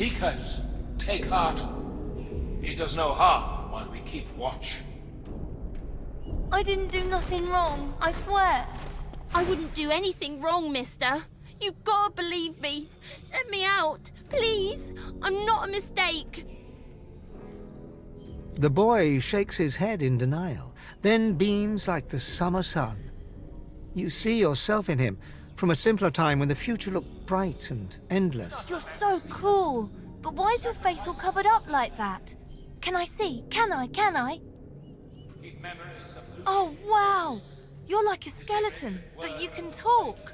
Seekers, take heart. He does no harm while we keep watch. I didn't do nothing wrong, I swear. I wouldn't do anything wrong, mister. You gotta believe me. Let me out, please. I'm not a mistake. The boy shakes his head in denial, then beams like the summer sun. You see yourself in him, from a simpler time when the future looked bright and endless. You're so cool. But why is your face all covered up like that? Can I see? Can I? Keep memories of Oh, wow! You're like a skeleton, but you can talk.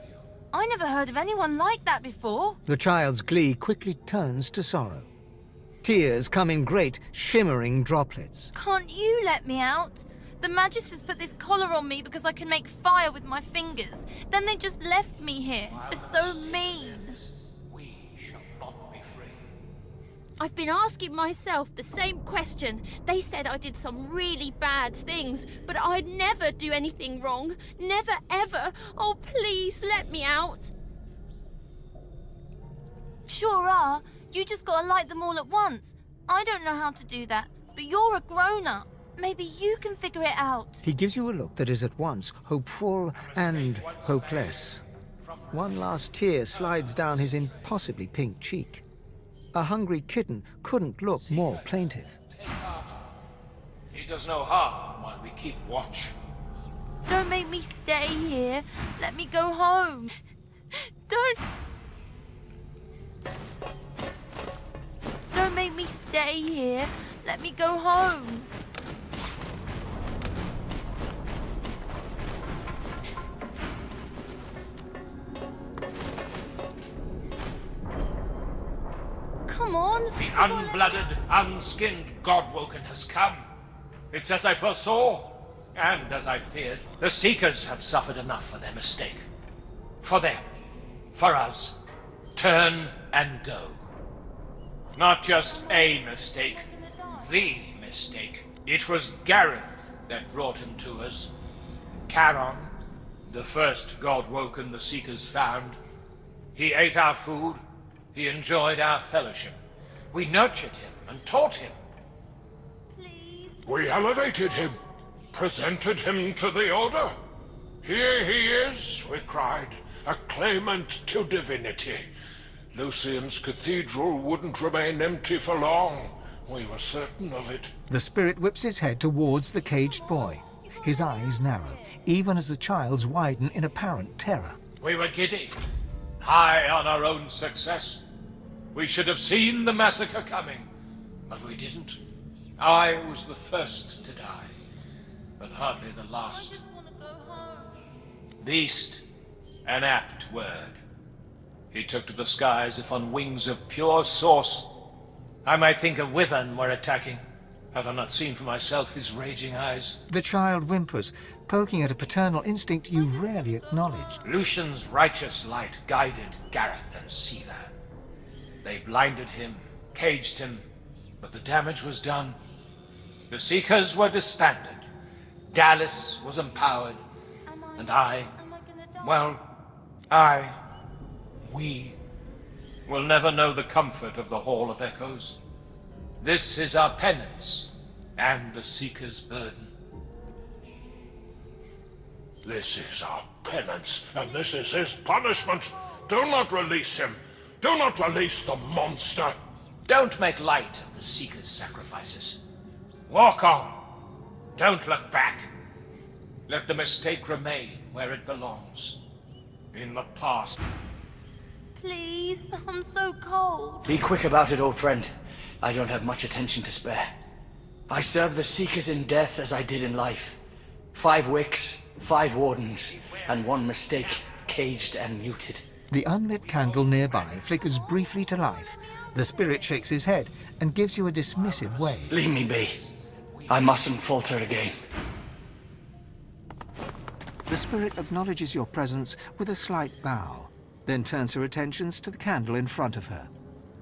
I never heard of anyone like that before. The child's glee quickly turns to sorrow. Tears come in great, shimmering droplets. Can't you let me out? The Magisters put this collar on me because I can make fire with my fingers. Then they just left me here. They're so mean. we shall not be free. I've been asking myself the same question. They said I did some really bad things, but I'd never do anything wrong. Never, ever. Oh, please let me out. Sure are. You just gotta light them all at once. I don't know how to do that, but you're a grown-up. Maybe you can figure it out. He gives you a look that is at once hopeful and hopeless. One last tear slides down his impossibly pink cheek. A hungry kitten couldn't look more plaintive. Take heart. He does no harm while we keep watch. Don't make me stay here. Let me go home. Don't make me stay here. Let me go home. Come on. The unblooded, unskinned Godwoken has come. It's as I foresaw, and as I feared. The Seekers have suffered enough for their mistake. For them, for us, turn and go. Not just a mistake, the mistake. It was Gareth that brought him to us. Charon, the first Godwoken the Seekers found. He ate our food. He enjoyed our fellowship. We nurtured him and taught him. Please. We elevated him, presented him to the Order. Here he is, we cried, a claimant to divinity. Lucian's cathedral wouldn't remain empty for long. We were certain of it. The spirit whips his head towards the caged boy. His eyes narrow, even as the child's widen in apparent terror. We were giddy, high on our own success. We should have seen the massacre coming, but we didn't. I was the first to die, but hardly the last. I just want to go home. Beast, an apt word. He took to the skies if on wings of pure source. I might think a wyvern were attacking, had I not seen for myself his raging eyes. The child whimpers, poking at a paternal instinct you rarely acknowledge. Lucian's righteous light guided Gareth and Siva. They blinded him, caged him, but the damage was done. The Seekers were disbanded. Dallas was empowered, and I, Am I gonna die? well, we will never know the comfort of the Hall of Echoes. This is our penance, and the Seeker's burden. This is our penance, and this is his punishment. Do not release him. Do not release the monster. Don't make light of the Seeker's sacrifices. Walk on. Don't look back. Let the mistake remain where it belongs. In the past. Please, I'm so cold. Be quick about it, old friend. I don't have much attention to spare. I serve the Seekers in death as I did in life. 5 wicks, 5 wardens, and 1 mistake, caged and muted. The unlit candle nearby flickers briefly to life. The spirit shakes his head and gives you a dismissive wave. Leave me be. I mustn't falter again. The spirit acknowledges your presence with a slight bow, then turns her attentions to the candle in front of her.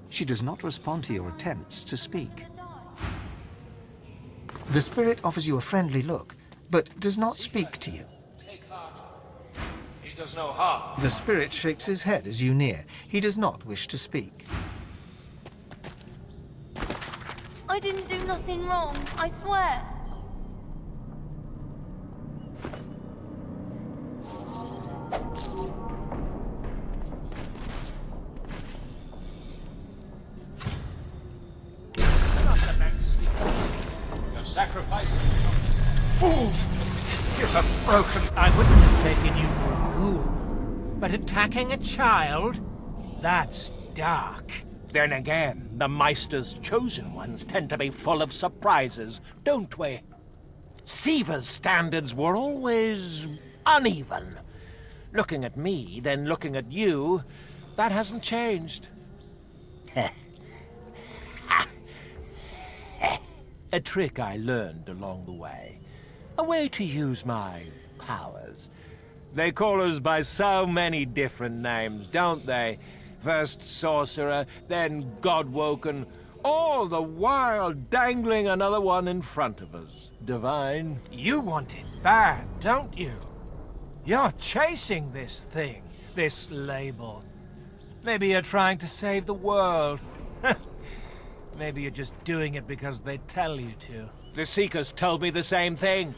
She does not respond to your attempts to speak. The spirit offers you a friendly look, but does not speak to you. Take heart. He does no harm. The spirit shakes his head as you near. He does not wish to speak. I didn't do nothing wrong, I swear. Your sacrifice. Fools! You have broken. I wouldn't have taken you for a ghoul, but attacking a child? That's dark. Then again, the Meister's chosen ones tend to be full of surprises, don't we? Siva's standards were always uneven. Looking at me, then looking at you, that hasn't changed. A trick I learned along the way. A way to use my powers. They call us by so many different names, don't they? First sorcerer, then godwoken, all the while dangling another one in front of us. Divine. You want it bad, don't you? You're chasing this thing, this label. Maybe you're trying to save the world. Maybe you're just doing it because they tell you to. The Seekers told me the same thing.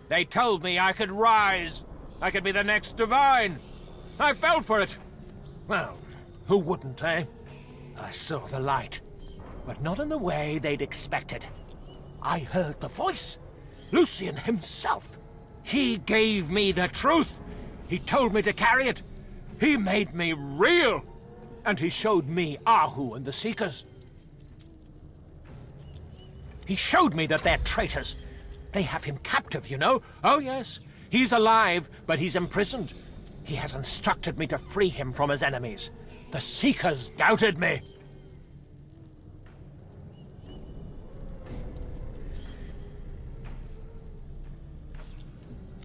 They told me I could rise. I could be the next Divine. I fell for it. Well, who wouldn't, eh? I saw the light, but not in the way they'd expected. I heard the voice. Lucian himself. He gave me the truth. He told me to carry it. He made me real. And he showed me Ahu and the Seekers. He showed me that they're traitors. They have him captive, you know. Oh, yes. He's alive, but he's imprisoned. He has instructed me to free him from his enemies. The Seekers doubted me.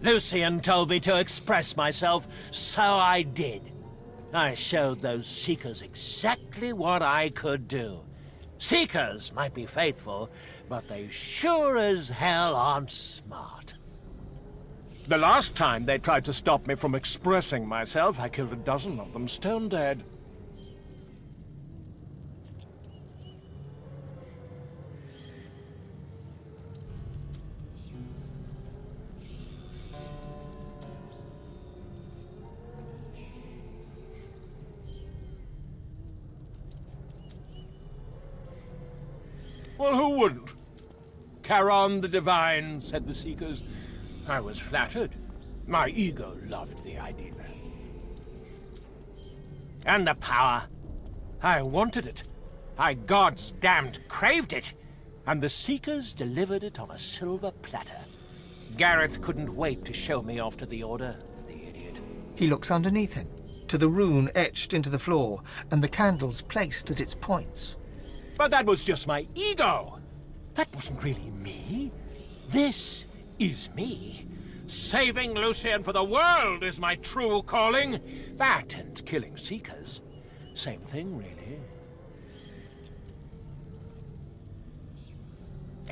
Lucian told me to express myself, so I did. I showed those Seekers exactly what I could do. Seekers might be faithful, but they sure as hell aren't smart. The last time they tried to stop me from expressing myself, I killed a dozen of them stone dead. Well, who wouldn't? Charon the Divine, said the Seekers. I was flattered. My ego loved the idea. And the power. I wanted it. I gods damned craved it. And the Seekers delivered it on a silver platter. Gareth couldn't wait to show me off to the Order, the idiot. He looks underneath him, to the rune etched into the floor, and the candles placed at its points. But that was just my ego. That wasn't really me. This is me. Saving Lucian for the world is my true calling. That and killing Seekers. Same thing, really.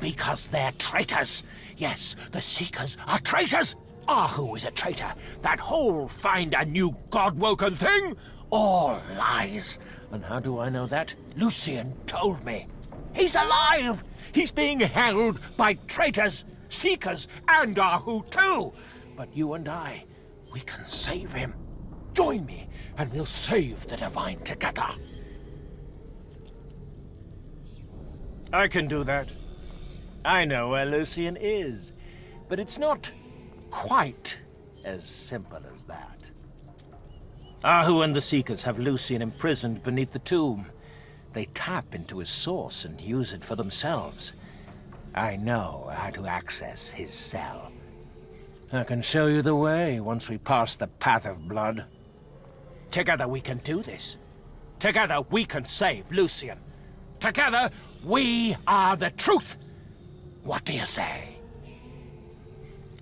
Because they're traitors. Yes, the Seekers are traitors. Ahu is a traitor. That whole find a new god-woken thing? All lies. And how do I know that? Lucian told me. He's alive! He's being held by traitors, Seekers, and Ahu too. But you and I, we can save him. Join me, and we'll save the Divine together. I can do that. I know where Lucian is, but it's not quite as simple as that. Ahu and the Seekers have Lucian imprisoned beneath the tomb. They tap into his source and use it for themselves. I know how to access his cell. I can show you the way once we pass the path of blood. Together we can do this. Together we can save Lucian. Together we are the truth. What do you say?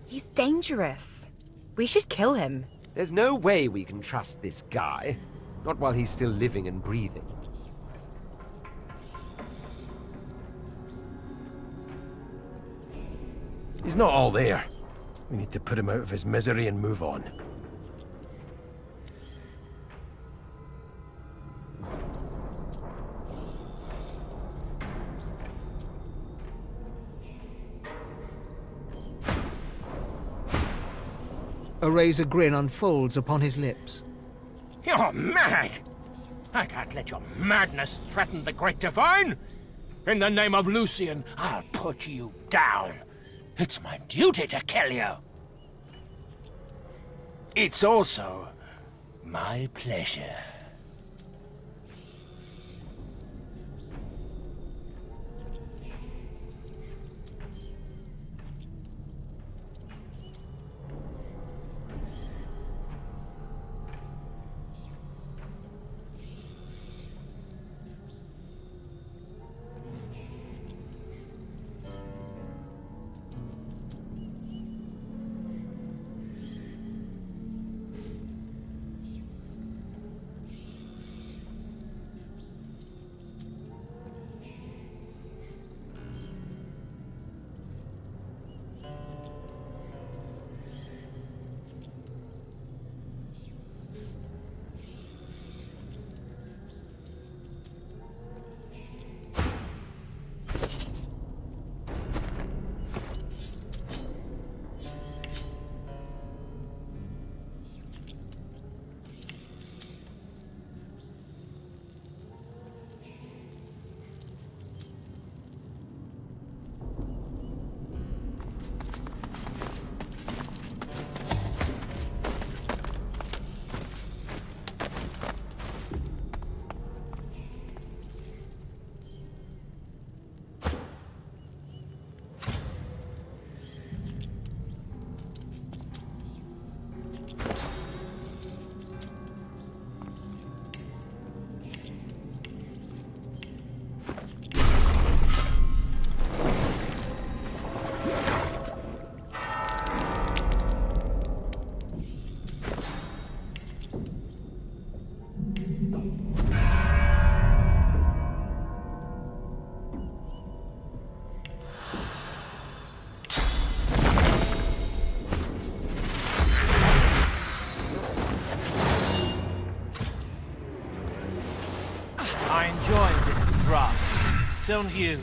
He's dangerous. We should kill him. There's no way we can trust this guy. Not while he's still living and breathing. He's not all there. We need to put him out of his misery and move on. A razor grin unfolds upon his lips. You're mad! I can't let your madness threaten the Great Divine! In the name of Lucian, I'll put you down. It's my duty to kill you. It's also my pleasure. I enjoy a bit of draft, don't you?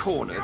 cornered.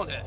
order.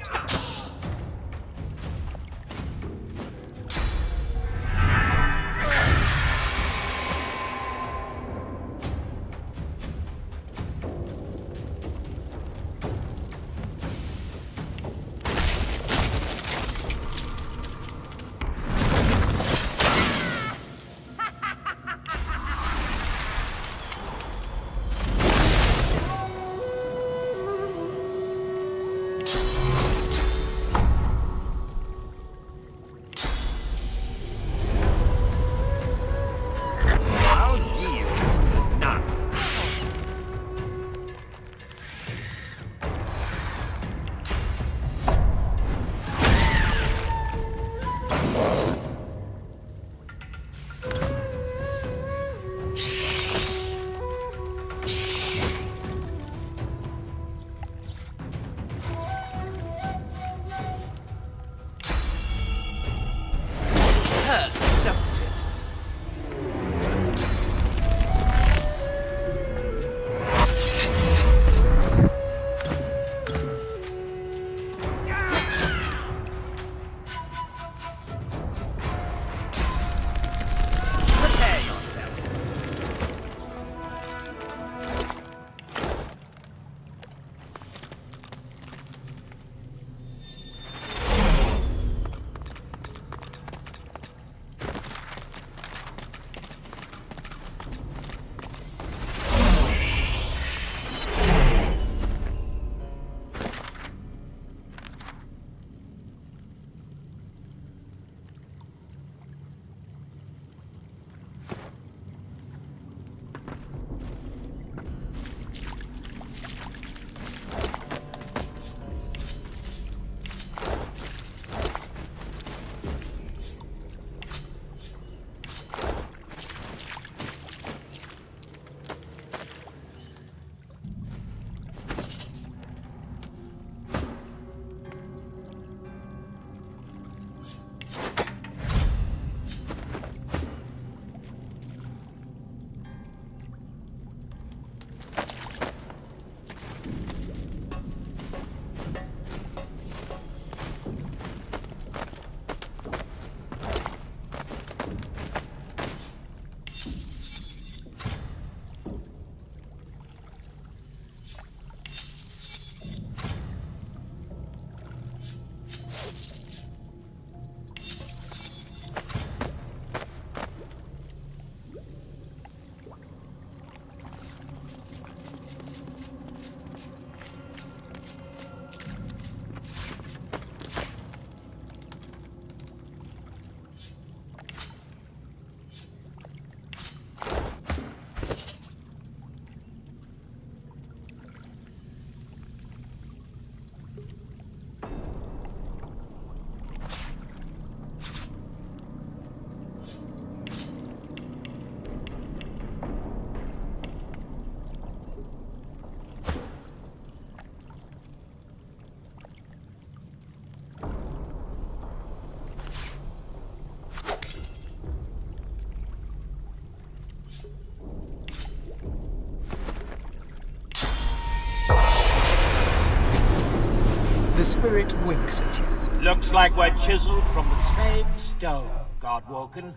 The spirit winks at you. Looks like we're chiseled from the same stone, Godwoken.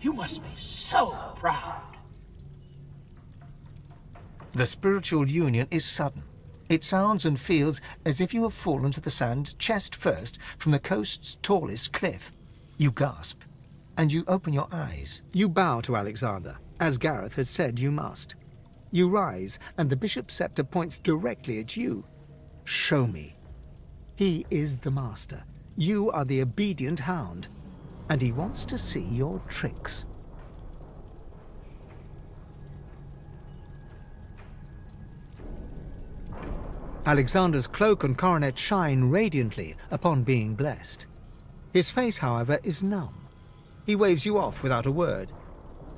You must be so proud. The spiritual union is sudden. It sounds and feels as if you have fallen to the sand chest first from the coast's tallest cliff. You gasp, and you open your eyes. You bow to Alexander, as Gareth had said you must. You rise, and the bishop's scepter points directly at you. Show me. He is the master. You are the obedient hound, and he wants to see your tricks. Alexander's cloak and coronet shine radiantly upon being blessed. His face, however, is numb. He waves you off without a word.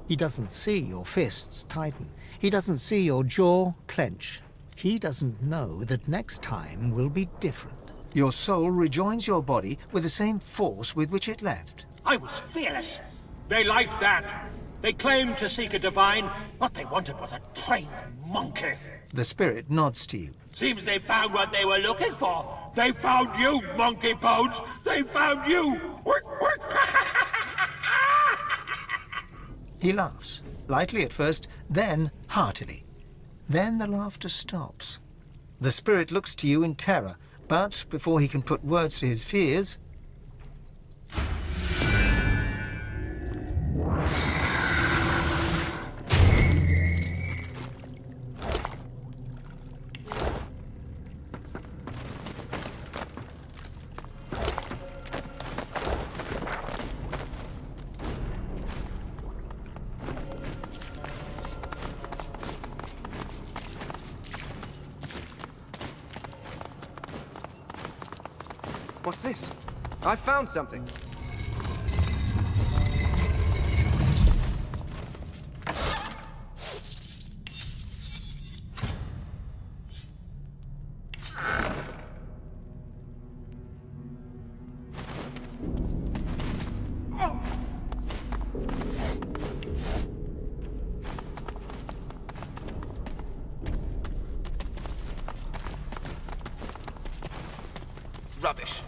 He doesn't see your fists tighten. He doesn't see your jaw clench. He doesn't know that next time will be different. Your soul rejoins your body with the same force with which it left. I was fearless. They liked that. They claimed to seek a divine. What they wanted was a trained monkey. The spirit nods to you, Seems they found what they were looking for. They found you, Monkey Bones! They found you! He laughs, lightly at first, then heartily. Then the laughter stops. The spirit looks to you in terror, but before he can put words to his fears... What's this? I found something. Rubbish.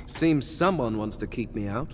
Seems someone wants to keep me out.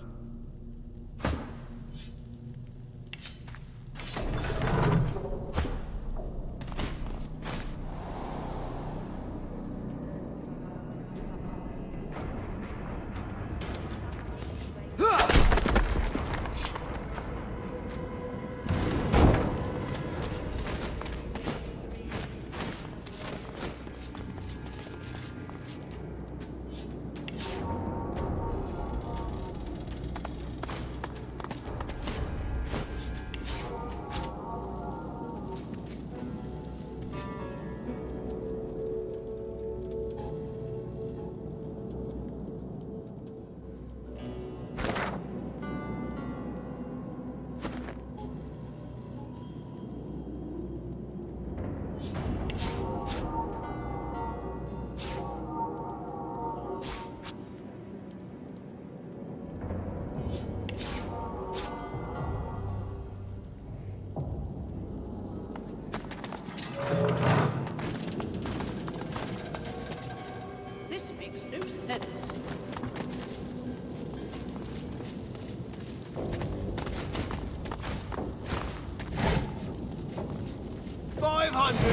This makes no sense.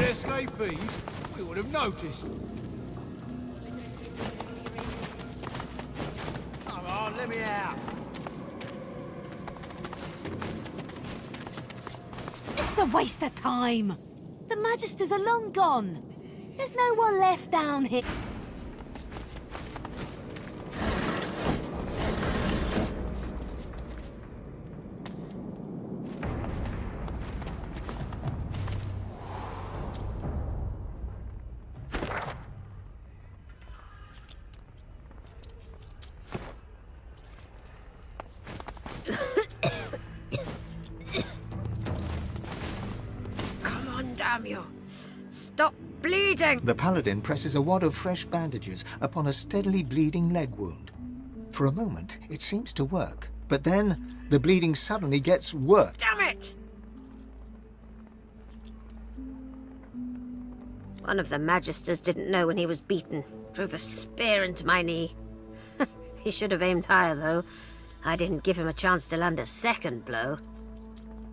escapees? We would have noticed. Come on, let me out. This is a waste of time. The Magisters are long gone. There's no one left down here. Damn you! Stop bleeding! The paladin presses a wad of fresh bandages upon a steadily bleeding leg wound. For a moment, it seems to work, but then the bleeding suddenly gets worse. Damn it! One of the Magisters didn't know when he was beaten. Drove a spear into my knee. He should have aimed higher, though. I didn't give him a chance to land a second blow.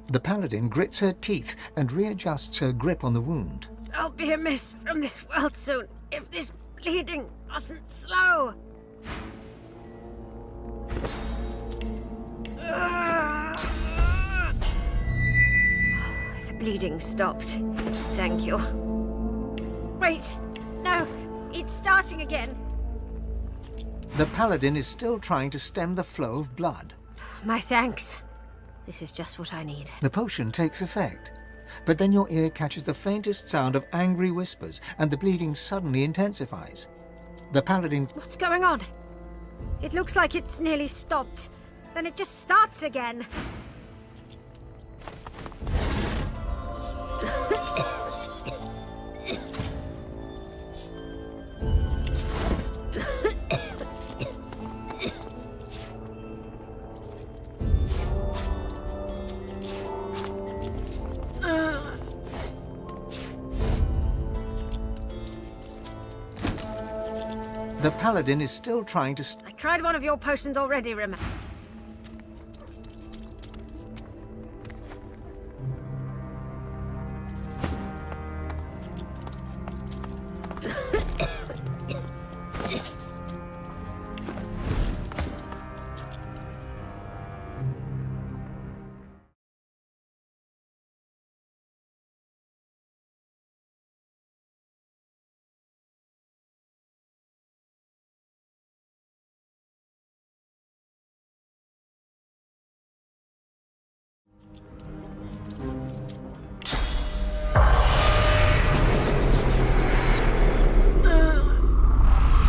The paladin grits her teeth and readjusts her grip on the wound. I'll be amiss from this world soon if this bleeding wasn't slow. The bleeding stopped. Thank you. Wait, no, it's starting again. The paladin is still trying to stem the flow of blood. My thanks. This is just what I need. The potion takes effect, but then your ear catches the faintest sound of angry whispers, and the bleeding suddenly intensifies. The paladin... What's going on? It looks like it's nearly stopped. Then it just starts again. The paladin is still trying to... I tried one of your potions already, remember?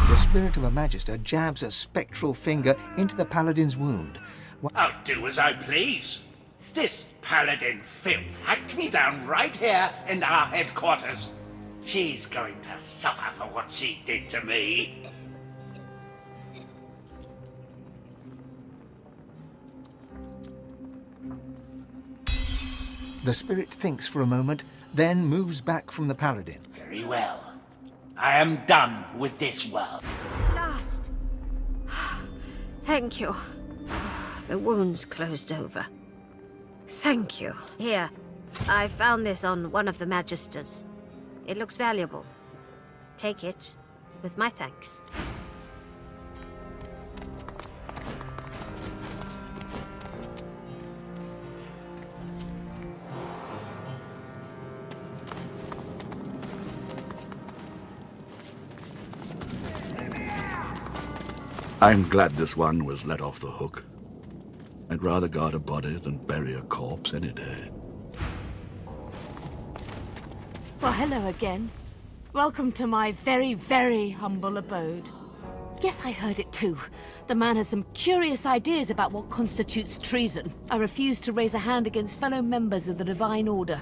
The spirit of a magister jabs a spectral finger into the paladin's wound. I'll do as I please. This paladin filth hacked me down right here in our headquarters. She's going to suffer for what she did to me. The spirit thinks for a moment, then moves back from the paladin. Very well. I am done with this world. Last. Thank you. The wound's closed over. Thank you. Here, I found this on one of the magisters. It looks valuable. Take it, with my thanks. I'm glad this one was let off the hook. I'd rather guard a body than bury a corpse any day. Well, hello again. Welcome to my very, very humble abode. Yes, I heard it too. The man has some curious ideas about what constitutes treason. I refuse to raise a hand against fellow members of the Divine Order.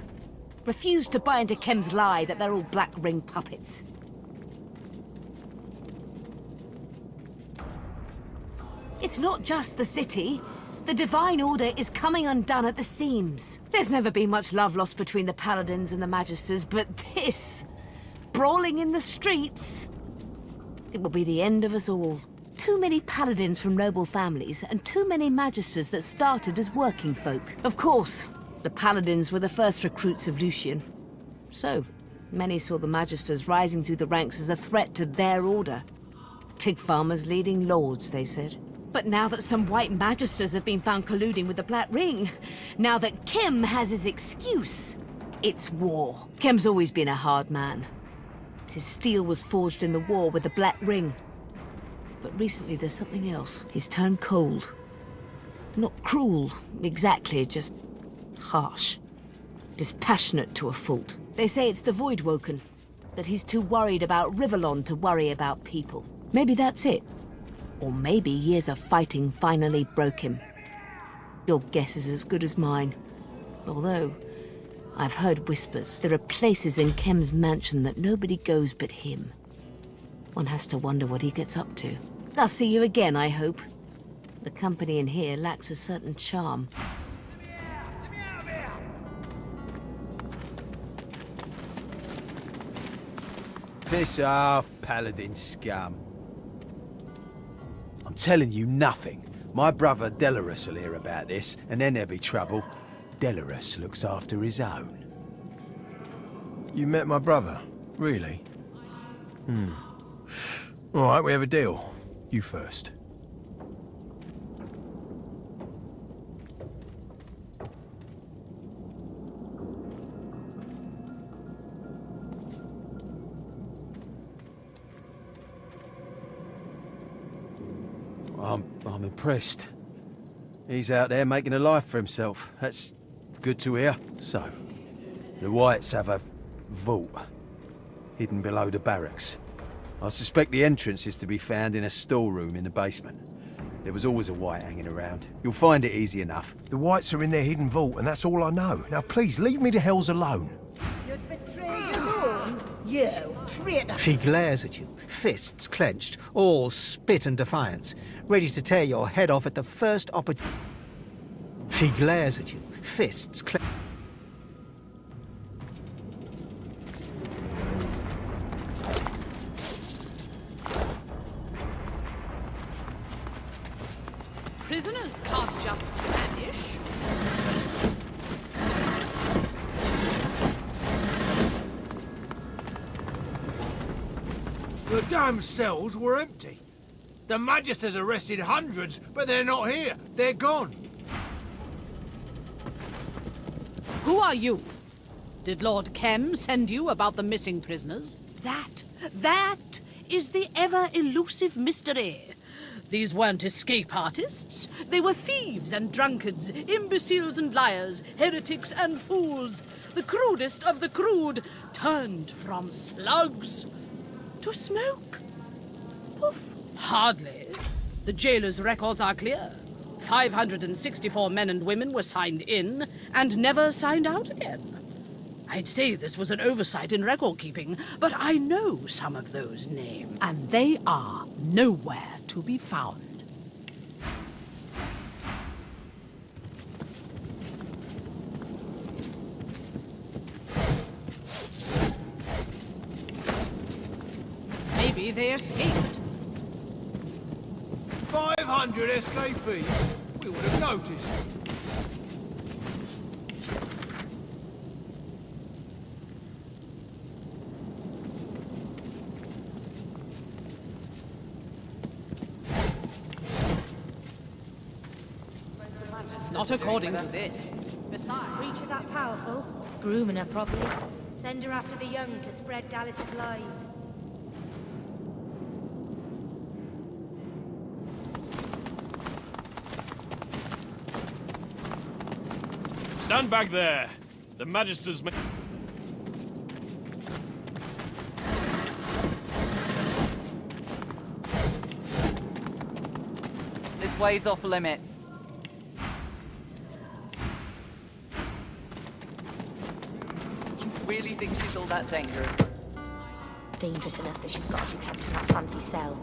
Refuse to buy into Kem's lie that they're all Black Ring puppets. It's not just the city. The Divine Order is coming undone at the seams. There's never been much love lost between the Paladins and the Magisters, but this... brawling in the streets... it will be the end of us all. Too many Paladins from noble families, and too many Magisters that started as working folk. Of course, the Paladins were the first recruits of Lucian. So, many saw the Magisters rising through the ranks as a threat to their order. Pig farmers leading lords, they said. But now that some white magisters have been found colluding with the Black Ring, now that Kem has his excuse, it's war. Kem's always been a hard man. His steel was forged in the war with the Black Ring. But recently there's something else. He's turned cold. Not cruel, exactly, just harsh. Dispassionate to a fault. They say it's the Void Woken, that he's too worried about Rivellon to worry about people. Maybe that's it. Or maybe years of fighting finally broke him. Your guess is as good as mine. Although, I've heard whispers. There are places in Kem's mansion that nobody goes but him. One has to wonder what he gets up to. I'll see you again, I hope. The company in here lacks a certain charm. Piss off, Paladin scum. I'm telling you nothing. My brother Delarus will hear about this, and then there'll be trouble. Delarus looks after his own. You met my brother? Really? All right, we have a deal. You first. I'm impressed. He's out there making a life for himself. That's good to hear. So, the Whites have a vault hidden below the barracks. I suspect the entrance is to be found in a storeroom in the basement. There was always a white hanging around. You'll find it easy enough. The whites are in their hidden vault, and that's all I know. Now please, leave me to hells alone. You'd betray your own? You traitor! She glares at you, fists clenched, all spit and defiance, ready to tear your head off at the first opportunity. She glares at you, fists clenched. Prisoners can't just vanish. The damn cells were empty. The Magisters arrested hundreds, but they're not here. They're gone. Who are you? Did Lord Kem send you about the missing prisoners? That is the ever-elusive mystery. These weren't escape artists. They were thieves and drunkards, imbeciles and liars, heretics and fools. The crudest of the crude, turned from slugs to smoke. Poof. Hardly. The jailer's records are clear. 564 men and women were signed in and never signed out again. I'd say this was an oversight in record keeping, but I know some of those names, and they are nowhere to be found. Maybe they escaped. 500 escapees. We would have noticed. Not according to this. Creature that powerful, grooming her properly. Send her after the young to spread Dallas's lies. Stand back there. The Magisters may... This way's off limits. You really think she's all that dangerous? Dangerous enough that she's got to be kept in that fancy cell.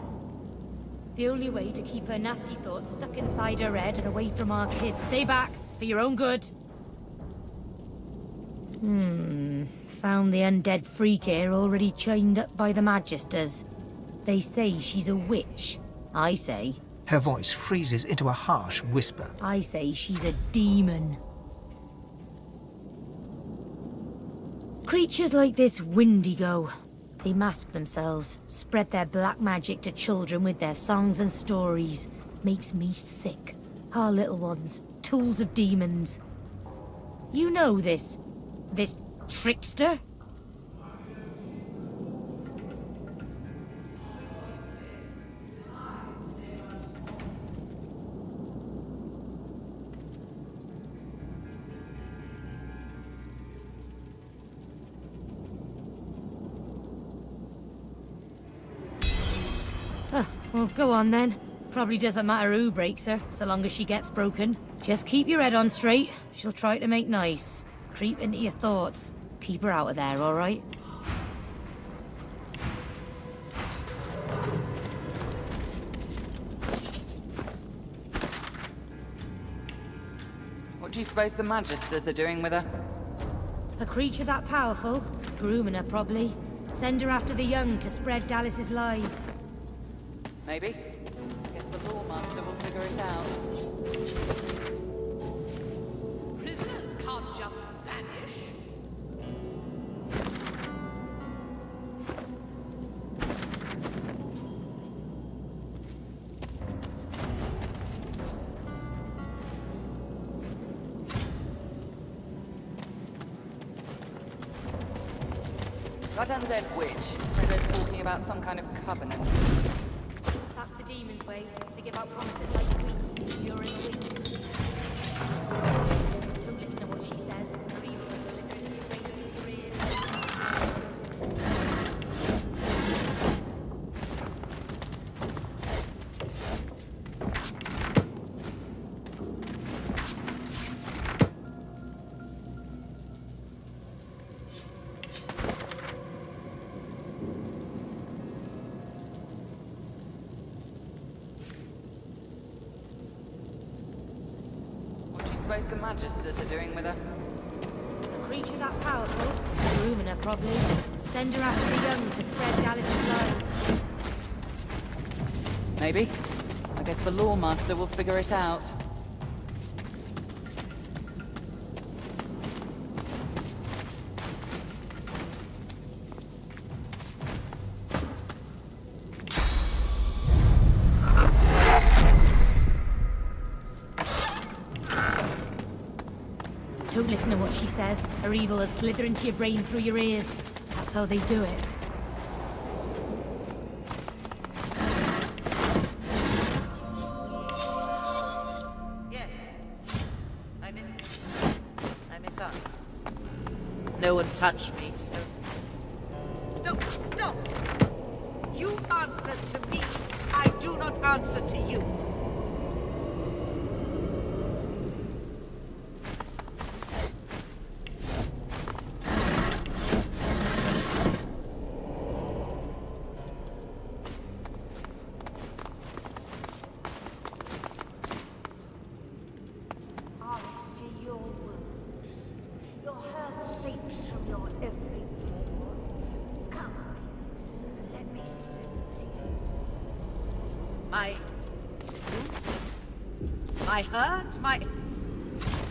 The only way to keep her nasty thoughts stuck inside her head and away from our kids. Stay back. It's for your own good. Found the undead freak here already chained up by the Magisters. They say she's a witch. I say... Her voice freezes into a harsh whisper. I say she's a demon. Creatures like this Windigo. They mask themselves, spread their black magic to children with their songs and stories. Makes me sick. Our little ones, tools of demons. You know this trickster? Well, go on then. Probably doesn't matter who breaks her, so long as she gets broken. Just keep your head on straight. She'll try to make nice. Creep into your thoughts. Keep her out of there, all right? What do you suppose the Magisters are doing with her? A creature that powerful, grooming her probably. Send her after the young to spread Dallas's lies. Maybe. Guess the Lawmaster will figure it out. Prisoners can't just vanish. That undead witch. Maybe they're talking about some kind of covenant. That's the demon's way. They give out promises like sweets. You're in wings. Don't listen to what she says. The evil that flickers in your face and your ears. suppose the Magisters are doing with her? A creature that powerful? Grooming her, probably. Send her after the young to spread Dallas's lies. Maybe. I guess the Lawmaster will figure it out. Don't listen to what she says. Her evil will slither into your brain through your ears. That's how they do it. Yes. I miss it. I miss us. No one touched me, so... Stop! Stop! You answer to me. I do not answer to you. My hurt?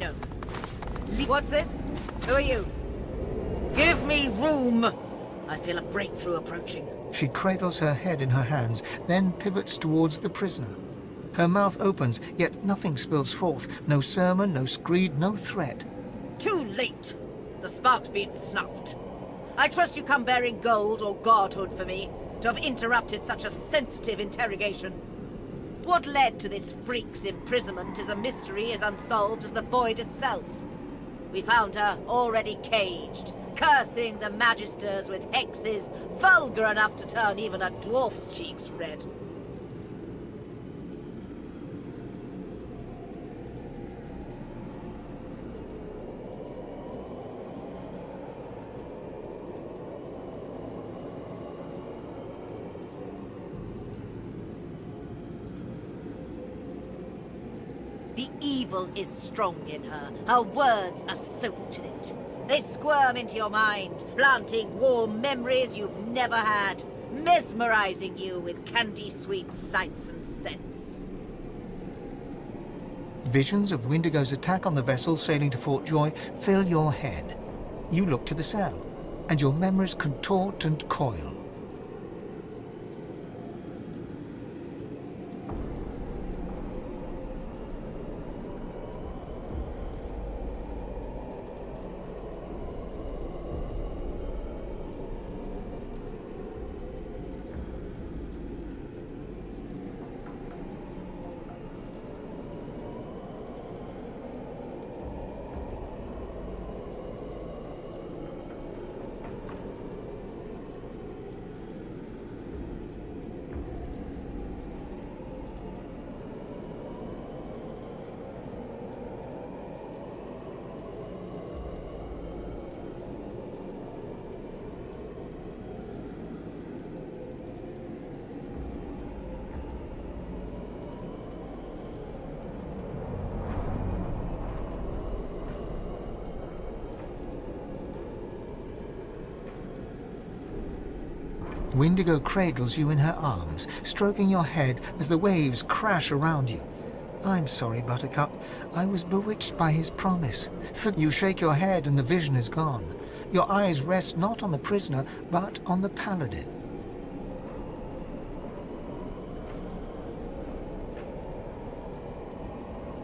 No. What's this? Who are you? Give me room! I feel a breakthrough approaching. She cradles her head in her hands, then pivots towards the prisoner. Her mouth opens, yet nothing spills forth. No sermon, no screed, no threat. Too late! The spark's been snuffed. I trust you come bearing gold or godhood for me, to have interrupted such a sensitive interrogation. What led to this freak's imprisonment is a mystery as unsolved as the void itself. We found her already caged, cursing the Magisters with hexes vulgar enough to turn even a dwarf's cheeks red. The evil is strong in her. Her words are soaked in it. They squirm into your mind, planting warm memories you've never had, mesmerizing you with candy-sweet sights and scents. Visions of Wendigo's attack on the vessel sailing to Fort Joy fill your head. You look to the sound, and your memories contort and coil. Wendigo cradles you in her arms, stroking your head as the waves crash around you. I'm sorry, Buttercup. I was bewitched by his promise. You shake your head and the vision is gone. Your eyes rest not on the prisoner, but on the paladin.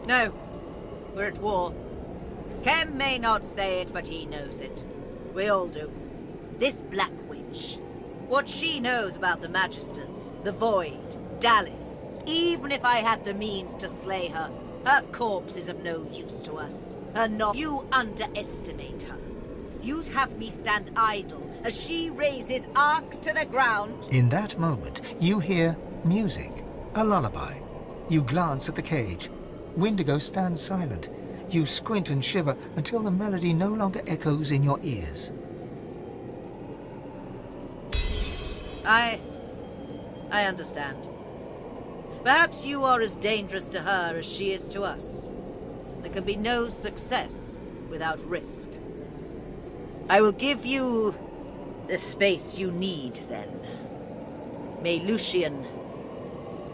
No. We're at war. Kem may not say it, but he knows it. We all do. This Black Witch. What she knows about the Magisters, the Void, Dallas. Even if I had the means to slay her, her corpse is of no use to us. You underestimate her. You'd have me stand idle as she raises arcs to the ground. In that moment, you hear music, a lullaby. You glance at the cage. Wendigo stands silent. You squint and shiver until the melody no longer echoes in your ears. I understand. Perhaps you are as dangerous to her as she is to us. There can be no success without risk. I will give you the space you need, then. May Lucian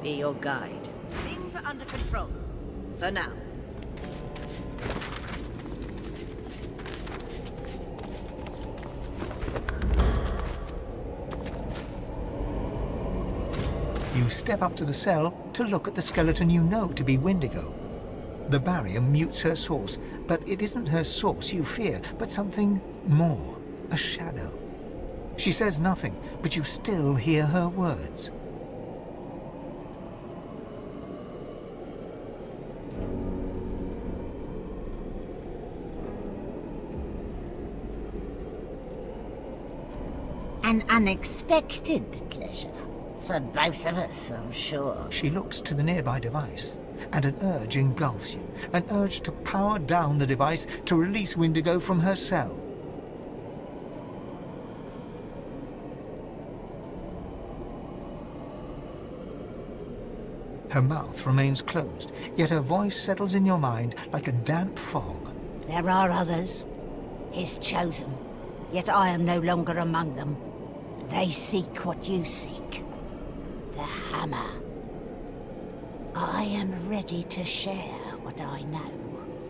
be your guide. Things are under control. For now. You step up to the cell to look at the skeleton you know to be Windigo. The barrier mutes her source, but it isn't her source you fear, but something more, a shadow. She says nothing, but you still hear her words. An unexpected pleasure. For both of us, I'm sure. She looks to the nearby device, and an urge engulfs you. An urge to power down the device to release Windigo from her cell. Her mouth remains closed, yet her voice settles in your mind like a damp fog. There are others. His chosen. Yet I am no longer among them. They seek what you seek. The hammer. I am ready to share what I know.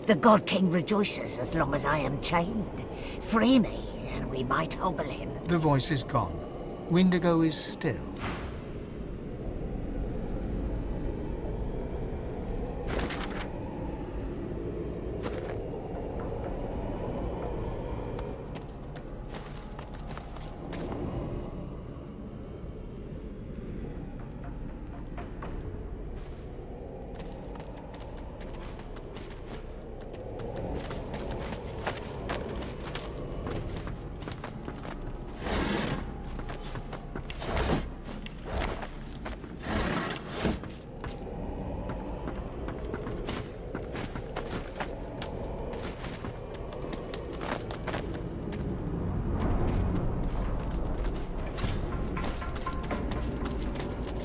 The God King rejoices as long as I am chained. Free me, and we might hobble him. The voice is gone. Windigo is still.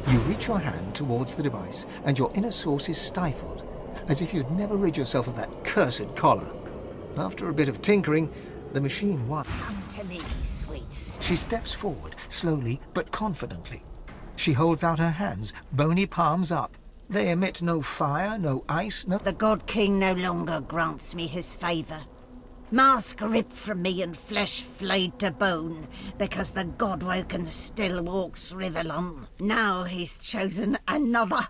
You reach your hand towards the device, and your inner source is stifled, as if you'd never rid yourself of that cursed collar. After a bit of tinkering, the machine won. Come to me, sweets. She steps forward, slowly but confidently. She holds out her hands, bony palms up. They emit no fire, no ice, no... The God King no longer grants me his favor. Mask ripped from me and flesh flayed to bone, because the God-woken still walks Rivellon. Now he's chosen another.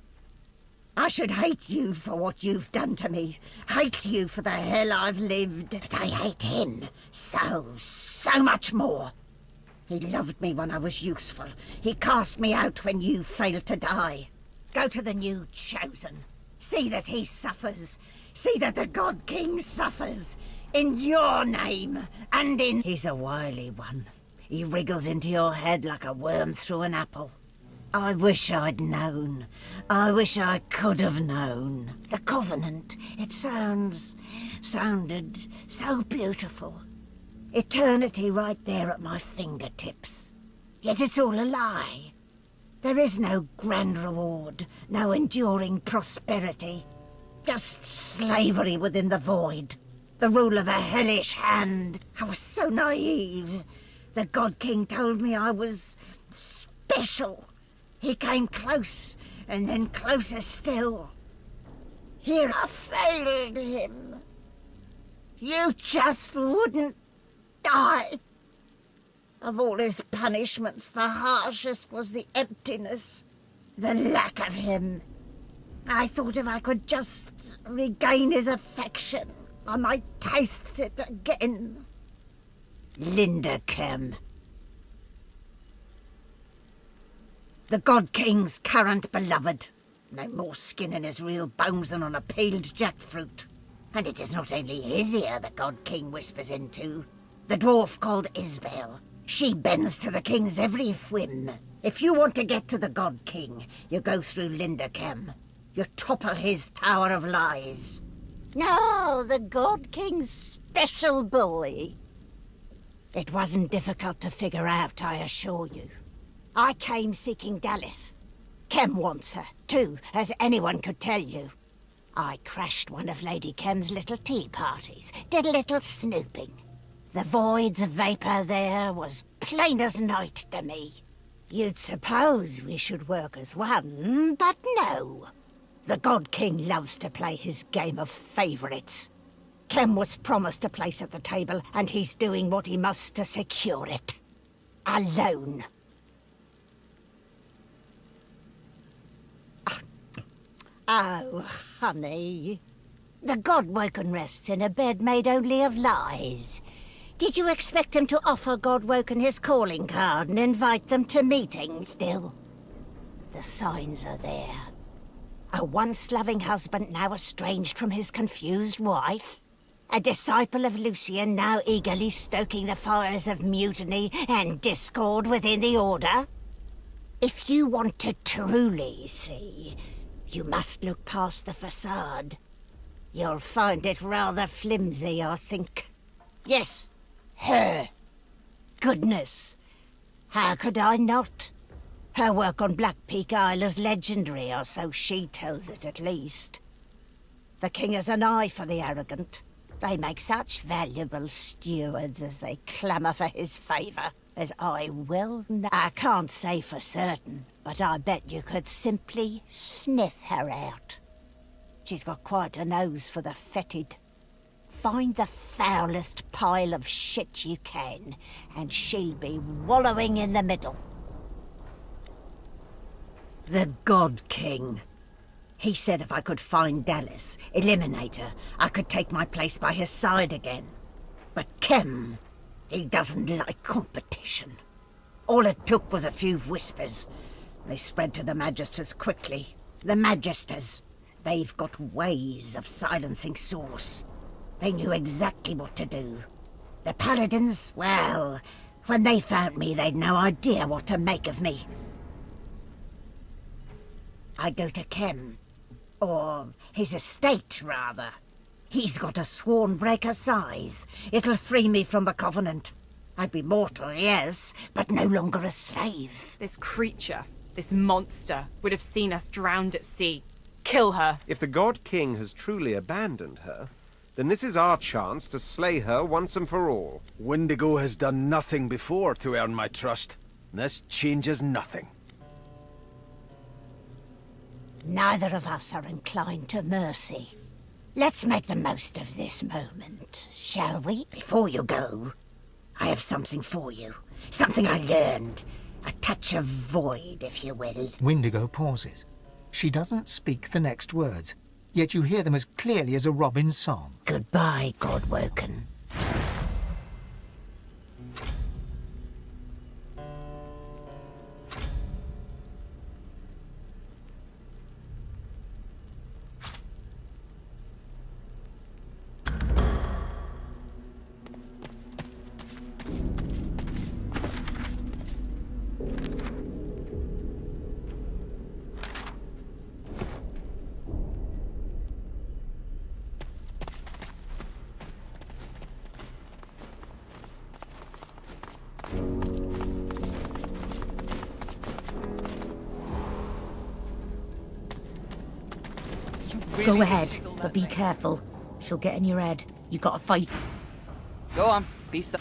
I should hate you for what you've done to me. Hate you for the hell I've lived. But I hate him so much more. He loved me when I was useful. He cast me out when you failed to die. Go to the new chosen. See that he suffers. See that the God King suffers. In your name, and in... He's a wily one. He wriggles into your head like a worm through an apple. I wish I'd known. I wish I could have known. The Covenant, it sounded so beautiful. Eternity right there at my fingertips. Yet it's all a lie. There is no grand reward, no enduring prosperity. Just slavery within the void. The rule of a hellish hand. I was so naive. The God King told me I was special. He came close, and then closer still. Here I failed him. You just wouldn't die. Of all his punishments, the harshest was the emptiness, the lack of him. I thought if I could just regain his affection, I might taste it again. Lindercam. The God King's current beloved. No more skin in his real bones than on a peeled jackfruit. And it is not only his ear the God King whispers into. The dwarf called Isbel. She bends to the King's every whim. If you want to get to the God King, you go through Lindercam. You topple his Tower of Lies. No, the God King's special boy. It wasn't difficult to figure out, I assure you. I came seeking Dallis. Kem wants her, too, as anyone could tell you. I crashed one of Lady Kem's little tea parties, did a little snooping. The void's vapour there was plain as night to me. You'd suppose we should work as one, but no. The God King loves to play his game of favourites. Kem was promised a place at the table, and he's doing what he must to secure it. Alone. Oh, honey. The God-Woken rests in a bed made only of lies. Did you expect him to offer God-Woken his calling card and invite them to meetings still? The signs are there. A once-loving husband now estranged from his confused wife. A disciple of Lucian now eagerly stoking the fires of mutiny and discord within the Order. If you want to truly see, you must look past the facade. You'll find it rather flimsy, I think. Yes, her. Goodness, how could I not? Her work on Black Peak Isle is legendary, or so she tells it at least. The king has an eye for the arrogant. They make such valuable stewards as they clamour for his favour, as I well know. I can't say for certain, but I bet you could simply sniff her out. She's got quite a nose for the fetid. Find the foulest pile of shit you can, and she'll be wallowing in the middle. The God King. He said if I could find Dallas, eliminate her, I could take my place by his side again. But Kem, he doesn't like competition. All it took was a few whispers. They spread to the Magisters quickly. The Magisters, they've got ways of silencing Source. They knew exactly what to do. The Paladins, well, when they found me, they'd no idea what to make of me. I go to Kem. Or his estate, rather. He's got a sworn breaker scythe. It'll free me from the Covenant. I'd be mortal, yes, but no longer a slave. This creature, this monster, would have seen us drowned at sea. Kill her. If the God King has truly abandoned her, then this is our chance to slay her once and for all. Wendigo has done nothing before to earn my trust. This changes nothing. Neither of us are inclined to mercy. Let's make the most of this moment, shall we? Before you go, I have something for you. Something I learned. A touch of void, if you will. Wendigo pauses. She doesn't speak the next words, yet you hear them as clearly as a robin's song. Goodbye, God-Woken. Go ahead, but be careful. She'll get in your head. You gotta fight. Go on, be so.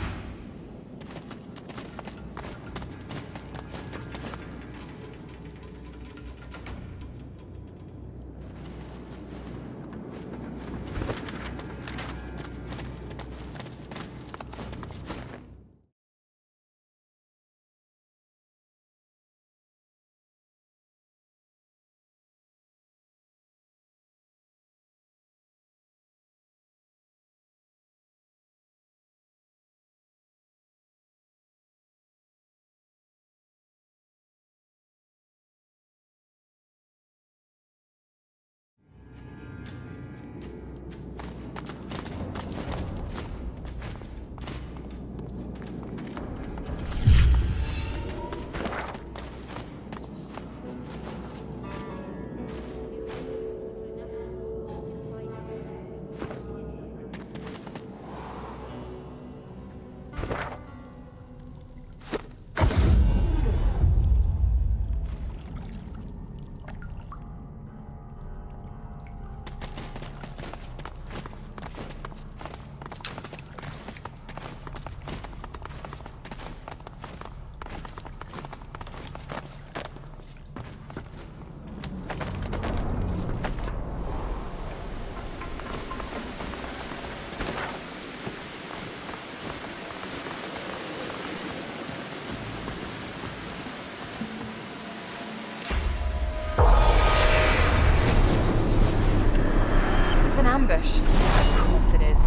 ambush. Of course it is.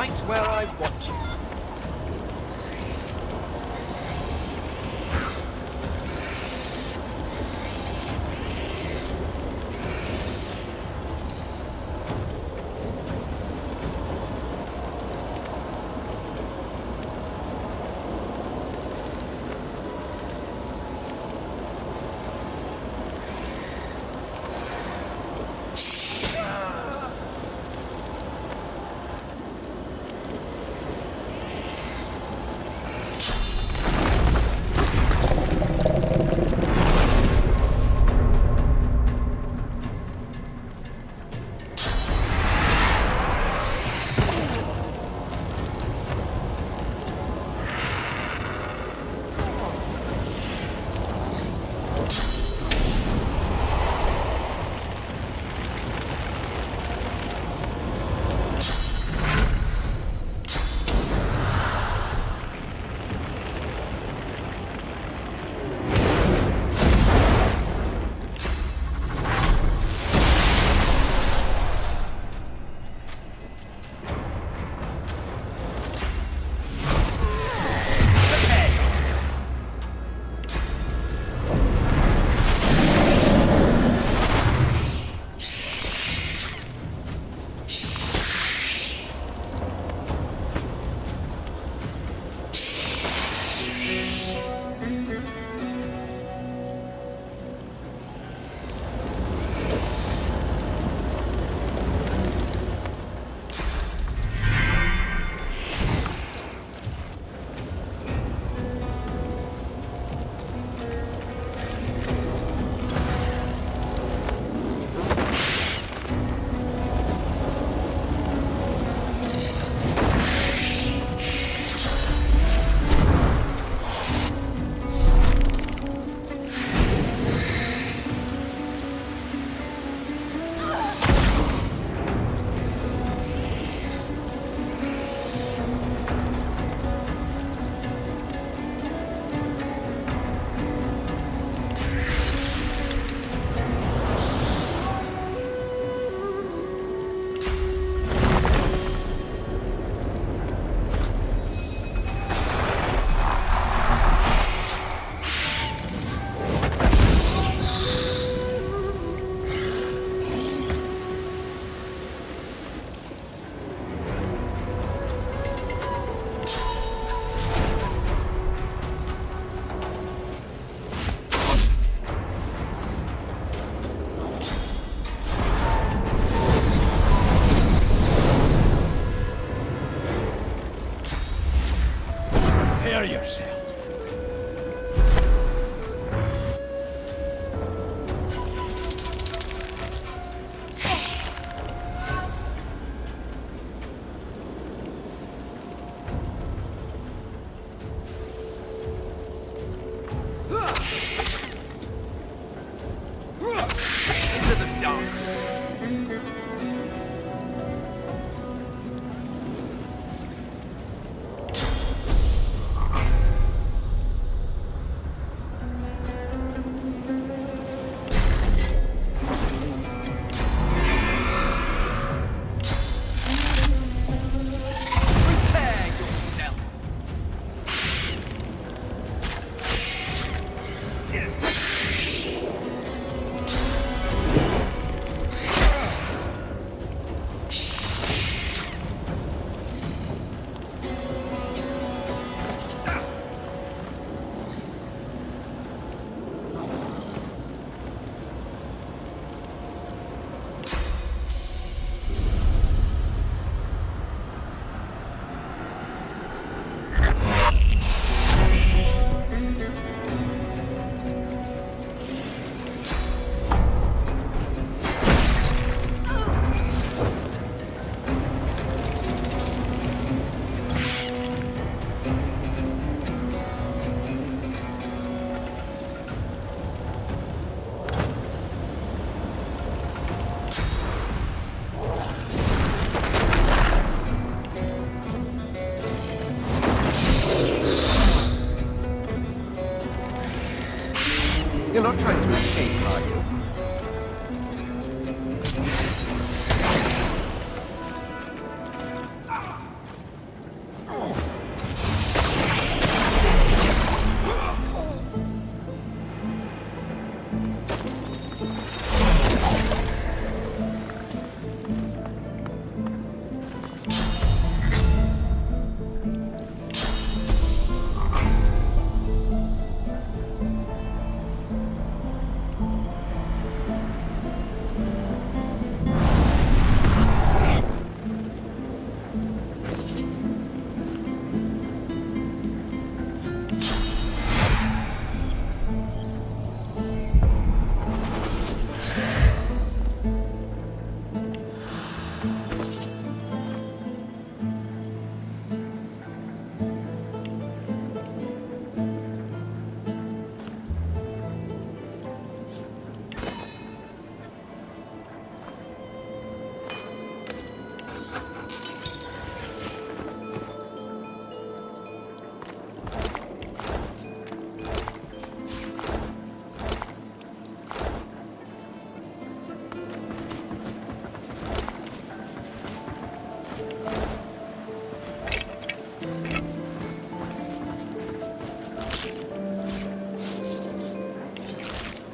right where I want you.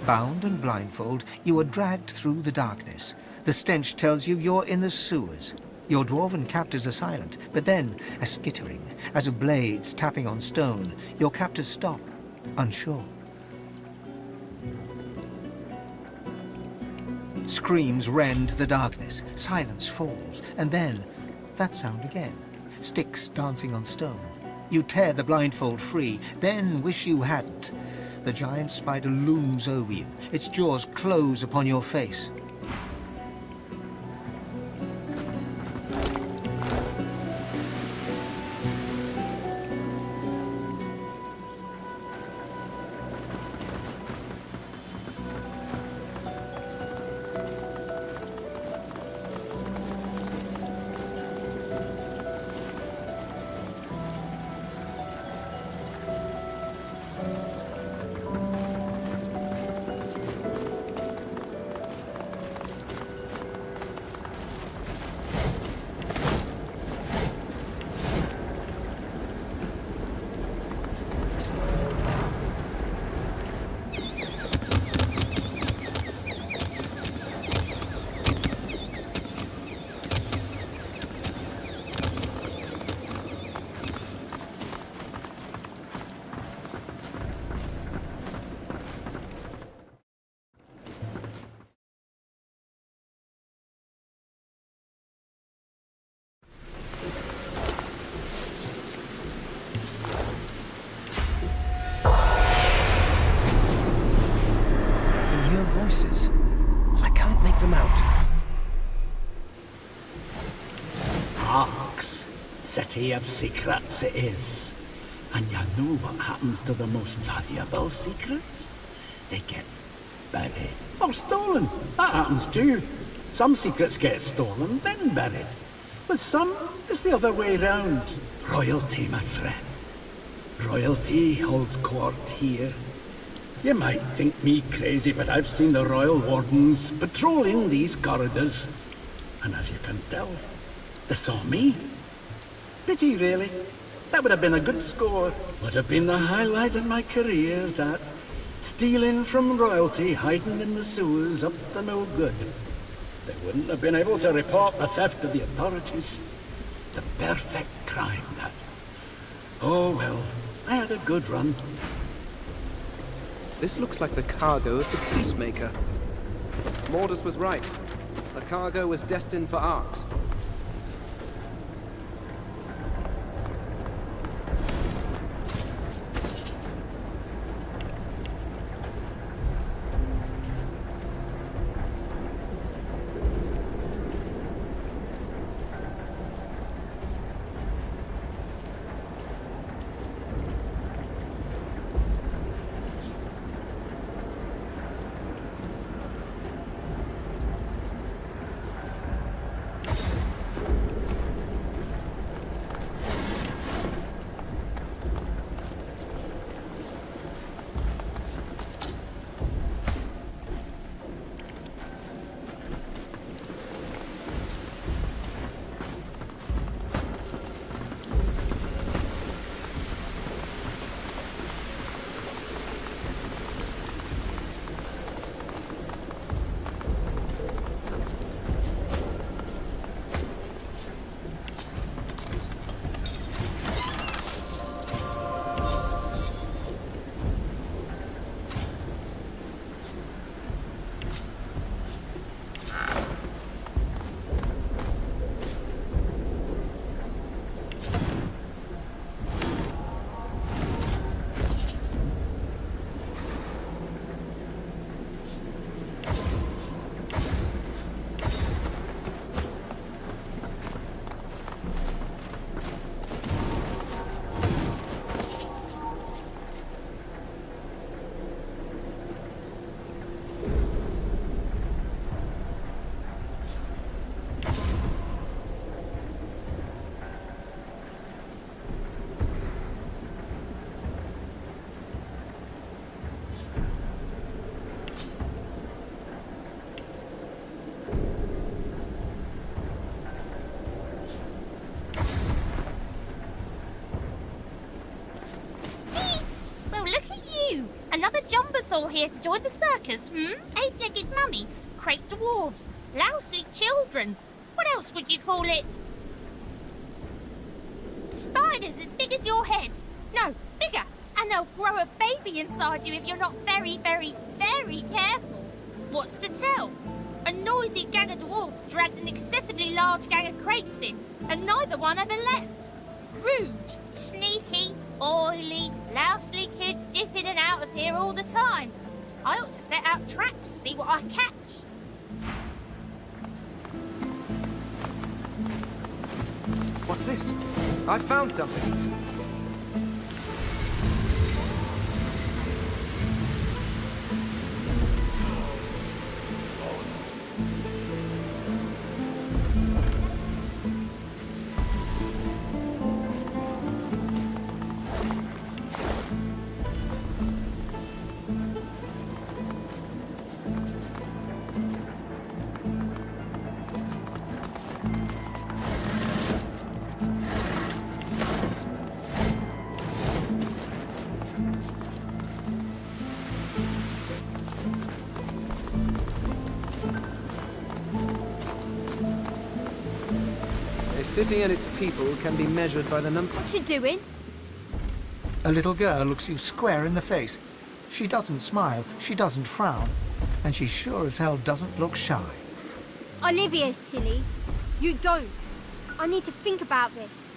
Bound and blindfold, you are dragged through the darkness. The stench tells you you're in the sewers. Your dwarven captors are silent, but then a skittering, as of blades tapping on stone. Your captors stop, unsure. Screams rend the darkness, silence falls, and then that sound again. Sticks dancing on stone. You tear the blindfold free, then wish you hadn't. The giant spider looms over you, its jaws close upon your face. Voices, but I can't make them out. Arks, city of secrets it is. And you know what happens to the most valuable secrets? They get buried or stolen. That happens too. Some secrets get stolen, then buried. With some, it's the other way round. Royalty, my friend. Royalty holds court here. You might think me crazy, but I've seen the royal wardens patrolling these corridors. And as you can tell, they saw me. Pity, really. That would have been a good score. Would have been the highlight of my career, that. Stealing from royalty, hiding in the sewers, up to no good. They wouldn't have been able to report the theft to the authorities. The perfect crime, that. Oh well, I had a good run. This looks like the cargo of the Peacemaker. Mordus was right. The cargo was destined for Arks. us all here to join the circus, hmm? Eight-legged mummies, crate dwarves, lousy children. What else would you call it? Spiders as big as your head. No, bigger. And they'll grow a baby inside you if you're not very, very, very careful. What's to tell? A noisy gang of dwarves dragged an excessively large gang of crates in, and neither one ever left. Rude, sneaky, oily, lousy kids dip in and out of here all the time. I ought to set out traps, see what I catch. What's this? I found something. A city and its people can be measured by the number... What you doing? A little girl looks you square in the face. She doesn't smile, she doesn't frown, and she sure as hell doesn't look shy. I live here, silly. You don't. I need to think about this.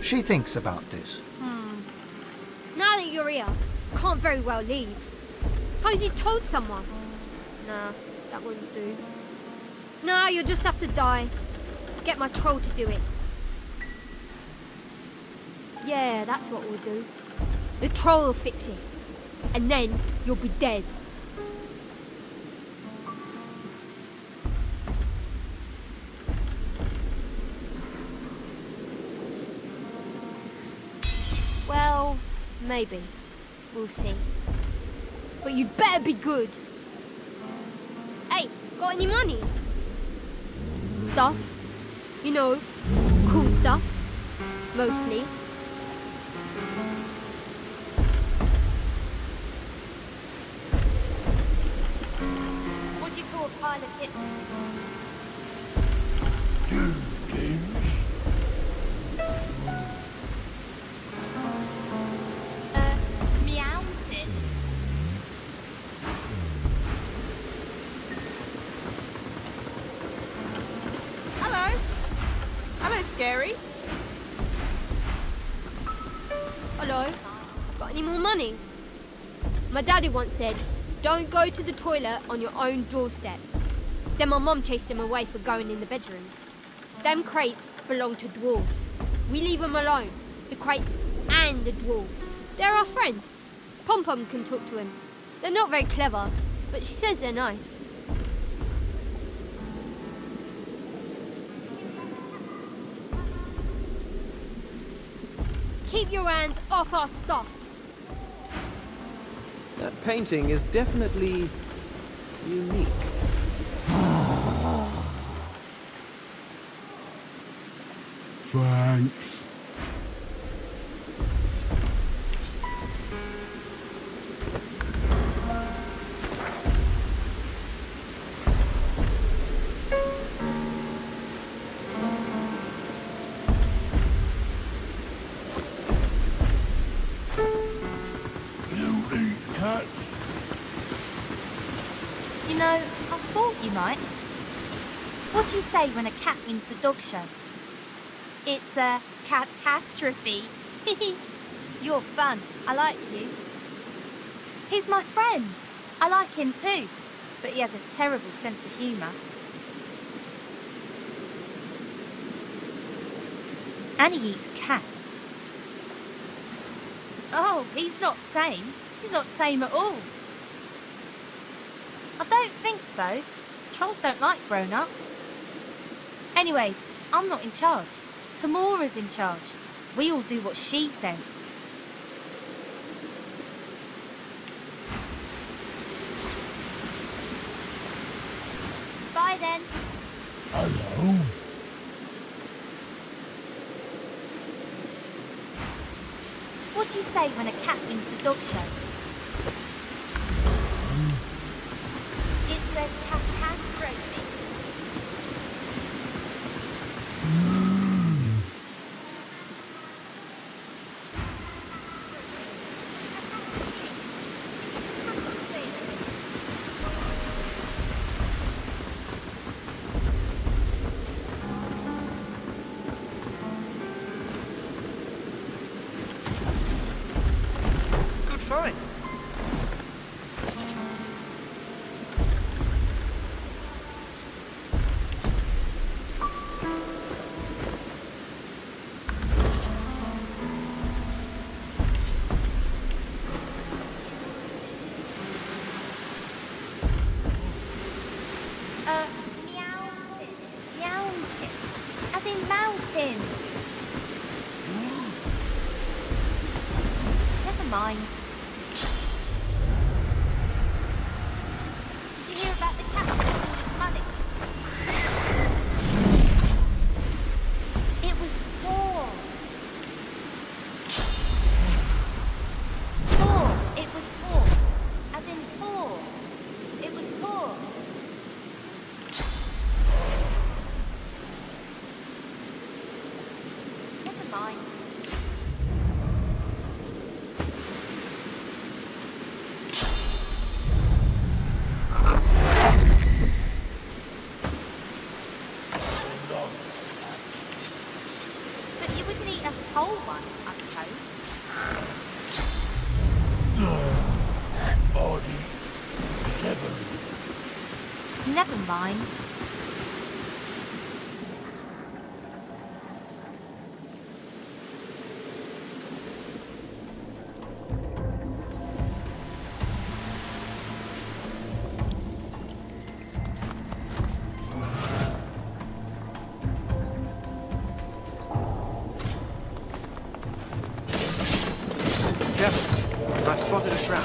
She thinks about this. Now that you're here, I can't very well leave. Suppose you told someone. Nah, that wouldn't do. Nah, you'll just have to die. Get my troll to do it. Yeah, that's what we'll do. The troll will fix it. And then you'll be dead. Well, maybe. We'll see. But you'd better be good. Hey, got any money? Stuff. You know, cool stuff. Mostly. What do you call a pile of kittens? Meowton. Hello. Hello, Scary. Hello. Got any more money? My daddy once said, don't go to the toilet on your own doorstep. Then my mum chased him away for going in the bedroom. Them crates belong to dwarves. We leave them alone. The crates and the dwarves. They're our friends. Pom-Pom can talk to him. They're not very clever, but she says they're nice. Keep your hands off our stuff. That painting is definitely unique. Thanks. You know, I thought you might. What do you say when a cat wins the dog show? It's a catastrophe. You're fun. I like you. He's my friend. I like him too. But he has a terrible sense of humour. And he eats cats. Oh, he's not tame. He's not tame at all. I don't think so. Trolls don't like grown-ups. Anyways, I'm not in charge. Tamora's in charge. We all do what she says. Bye then. Hello. say when a cat wins the dog show? It's a catastrophe. Good find. Mountain. As in mountain. Never mind. Did you hear about the cat with all its money? It was poor. Poor. It was poor. As in poor. It was poor. Never mind. But you wouldn't eat a whole one, I suppose. Body severed. Never mind. Careful. I've spotted a trap.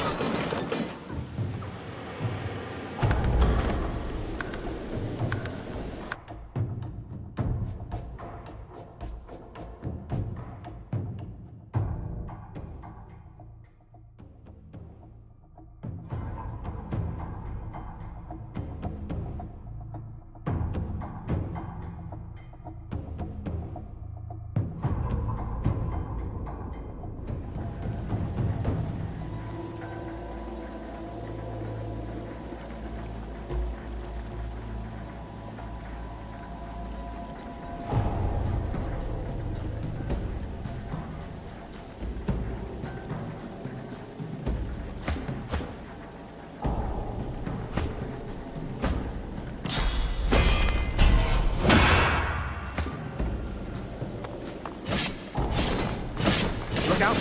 Look out!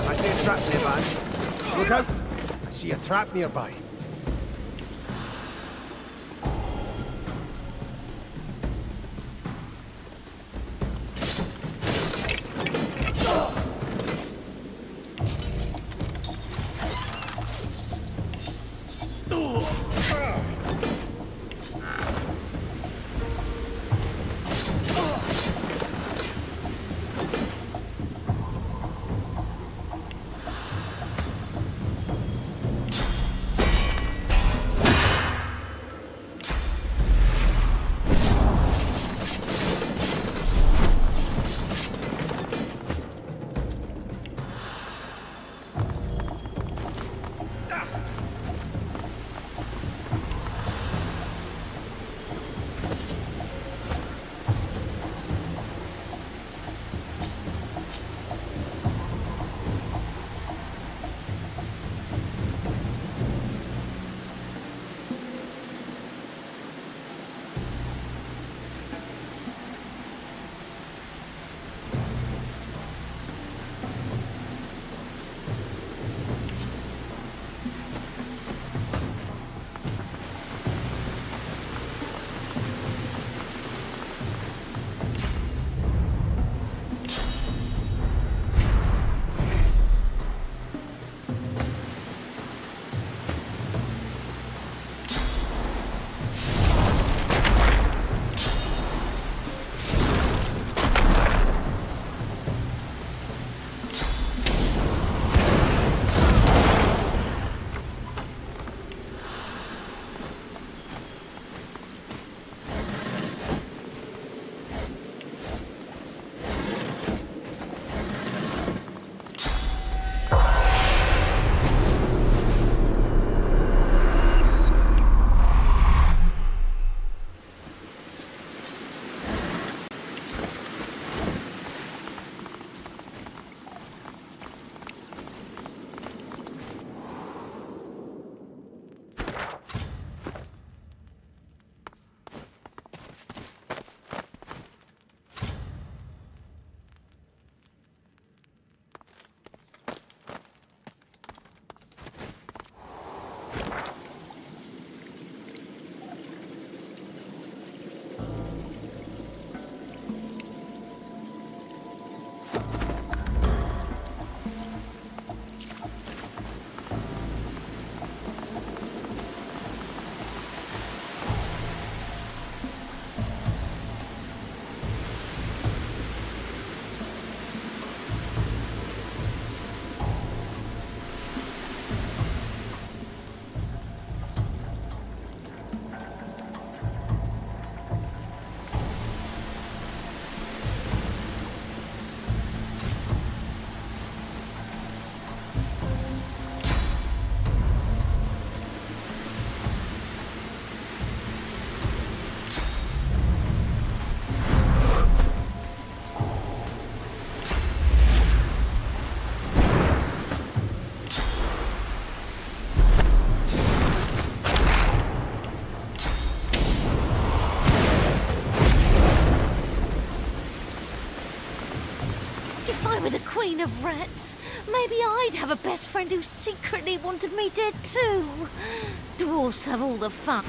I see a trap nearby. Look out! I see a trap nearby. queen of rats. Maybe I'd have a best friend who secretly wanted me dead too. Dwarfs have all the fun.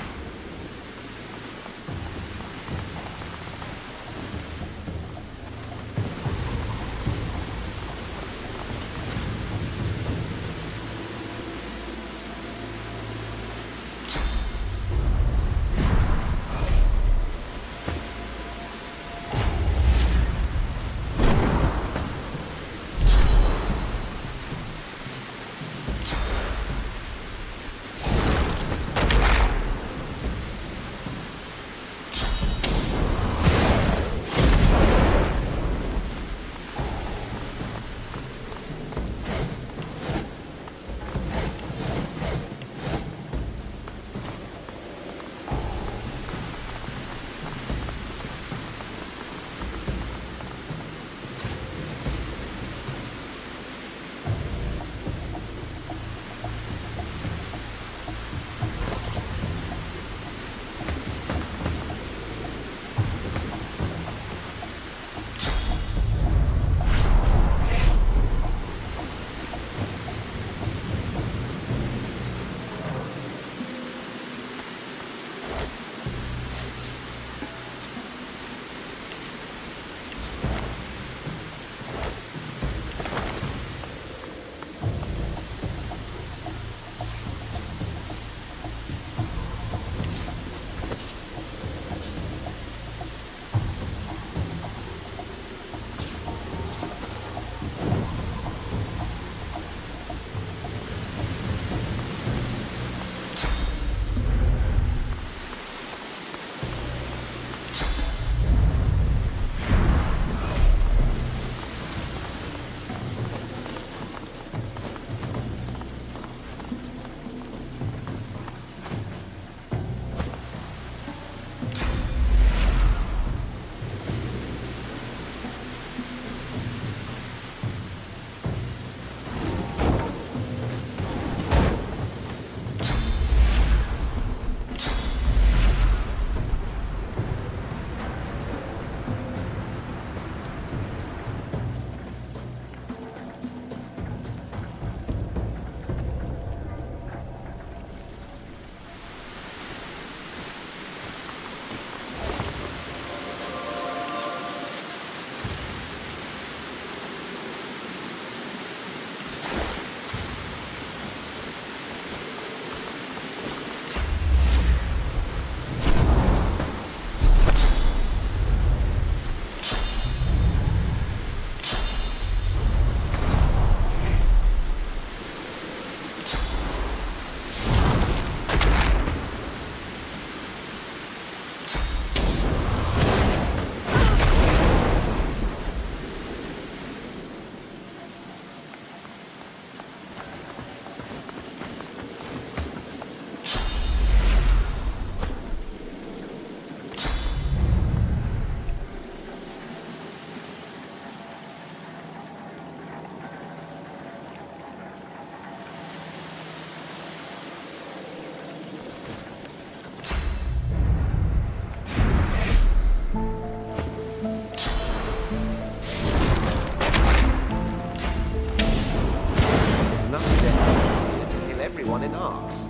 everyone in arcs.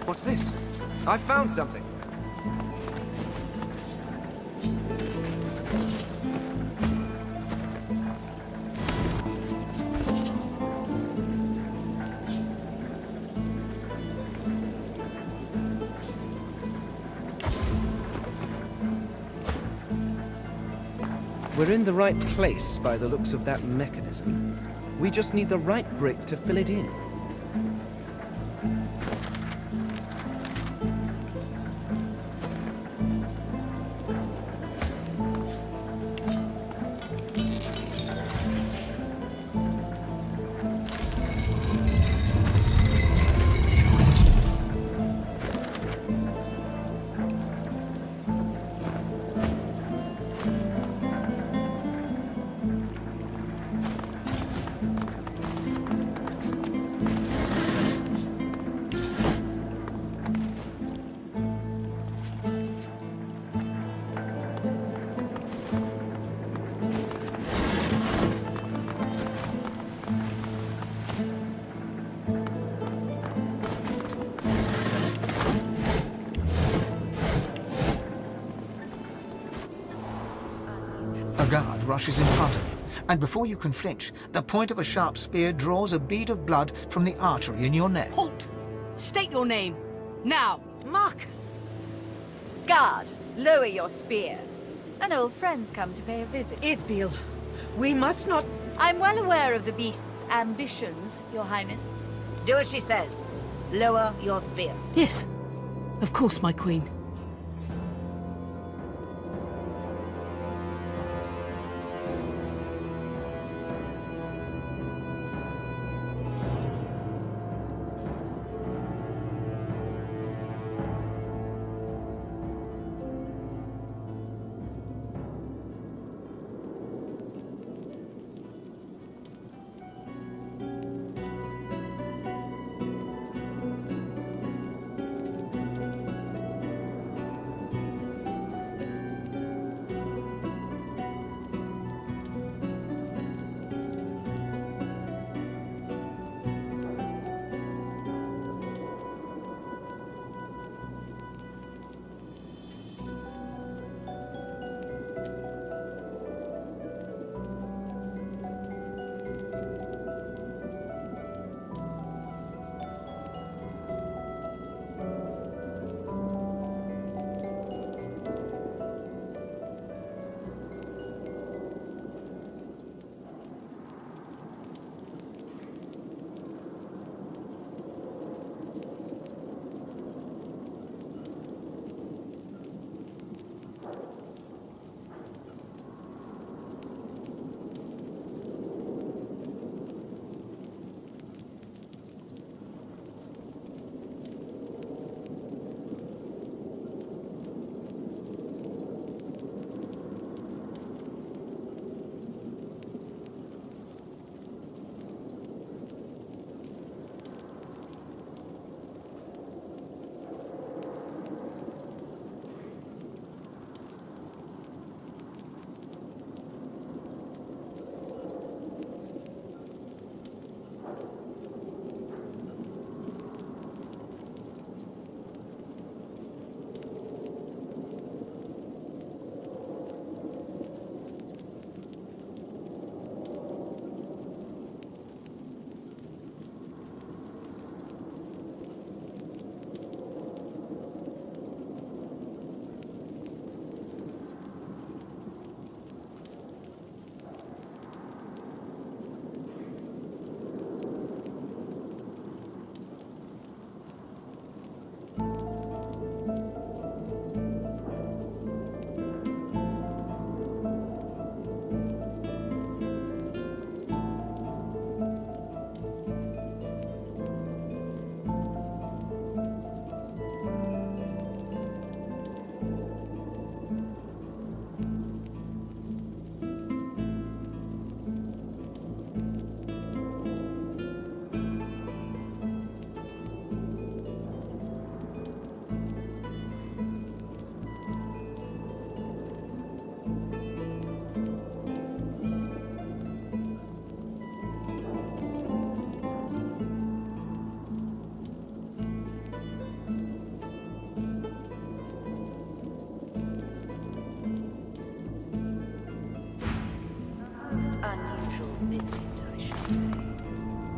What's this? I found something. We're in the right place by the looks of that mechanism. We just need the right brick to fill it in. rushes in front of you, and before you can flinch, the point of a sharp spear draws a bead of blood from the artery in your neck. Halt! State your name. Now! Marcus! Guard, lower your spear. An old friend's come to pay a visit. Isbiel, we must not... I'm well aware of the beast's ambitions, Your Highness. Do as she says. Lower your spear. Yes. Of course, my queen.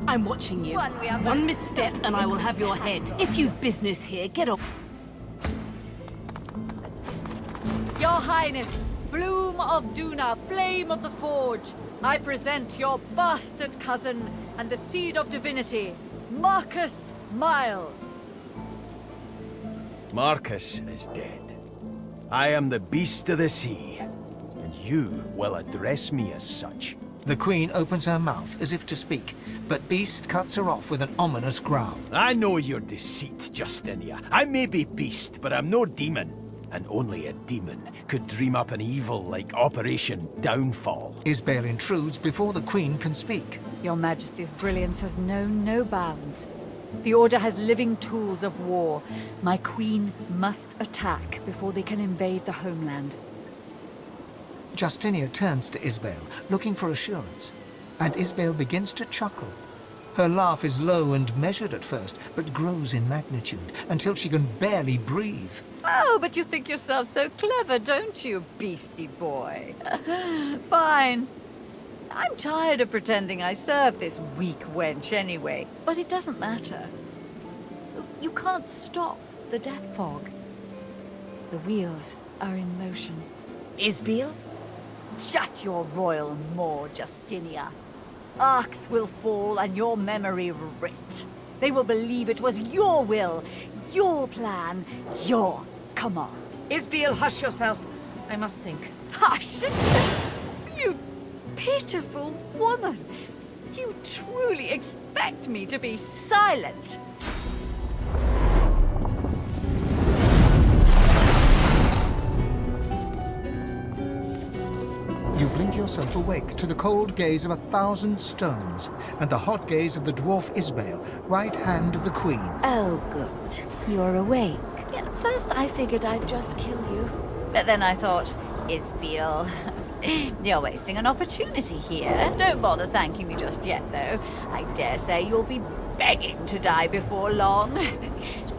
I'm watching you. One misstep and I will have your head. If you've business here, get on. Your Highness, Bloom of Duna, Flame of the Forge, I present your bastard cousin and the seed of divinity, Marcus Miles. Marcus is dead. I am the beast of the sea, and you will address me as such. The Queen opens her mouth as if to speak, but Beast cuts her off with an ominous growl. I know your deceit, Justinia. I may be beast, but I'm no demon. And only a demon could dream up an evil like Operation Downfall. Isbel intrudes before the Queen can speak. Your Majesty's brilliance has known no bounds. The Order has living tools of war. My Queen must attack before they can invade the homeland. Justinia turns to Isbel, looking for assurance, and Isbel begins to chuckle. Her laugh is low and measured at first, but grows in magnitude until she can barely breathe. Oh, but you think yourself so clever, don't you, beastie boy? Fine. I'm tired of pretending I serve this weak wench anyway, but it doesn't matter. You can't stop the death fog. The wheels are in motion. Isbiel? Shut your royal maw, Justinia. Arcs will fall and your memory writ. They will believe it was your will, your plan, your command. Isbiel, hush yourself. I must think. Hush! You pitiful woman! Do you truly expect me to be silent? You blink yourself awake to the cold gaze of 1,000 stones and the hot gaze of the dwarf Isbael, right hand of the queen. Oh, good. You're awake. Yeah, at first I figured I'd just kill you. But then I thought, Isbiel, you're wasting an opportunity here. Don't bother thanking me just yet, though. I dare say you'll be begging to die before long.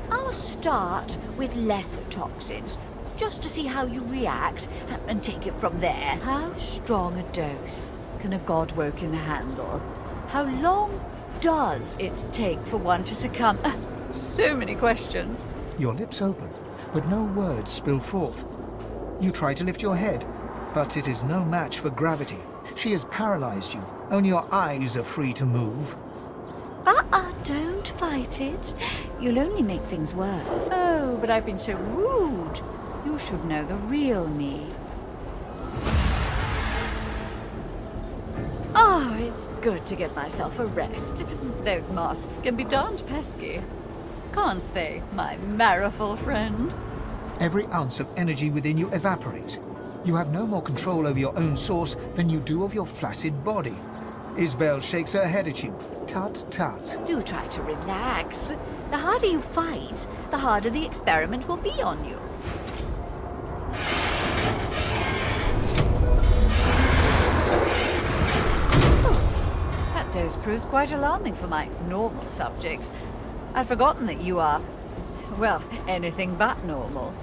I'll start with lesser toxins, just to see how you react, and take it from there. How strong a dose can a Godwoken handle? How long does it take for one to succumb? So many questions. Your lips open, but no words spill forth. You try to lift your head, but it is no match for gravity. She has paralyzed you. Only your eyes are free to move. Don't fight it. You'll only make things worse. Oh, but I've been so rude. You should know the real me. Oh, it's good to get myself a rest. Those masks can be darned pesky. Can't they, my marrowful friend? Every ounce of energy within you evaporates. You have no more control over your own source than you do of your flaccid body. Isbel shakes her head at you. Tut, tut. Do try to relax. The harder you fight, the harder the experiment will be on you. That dose proves quite alarming for my normal subjects. I'd forgotten that you are, well, anything but normal.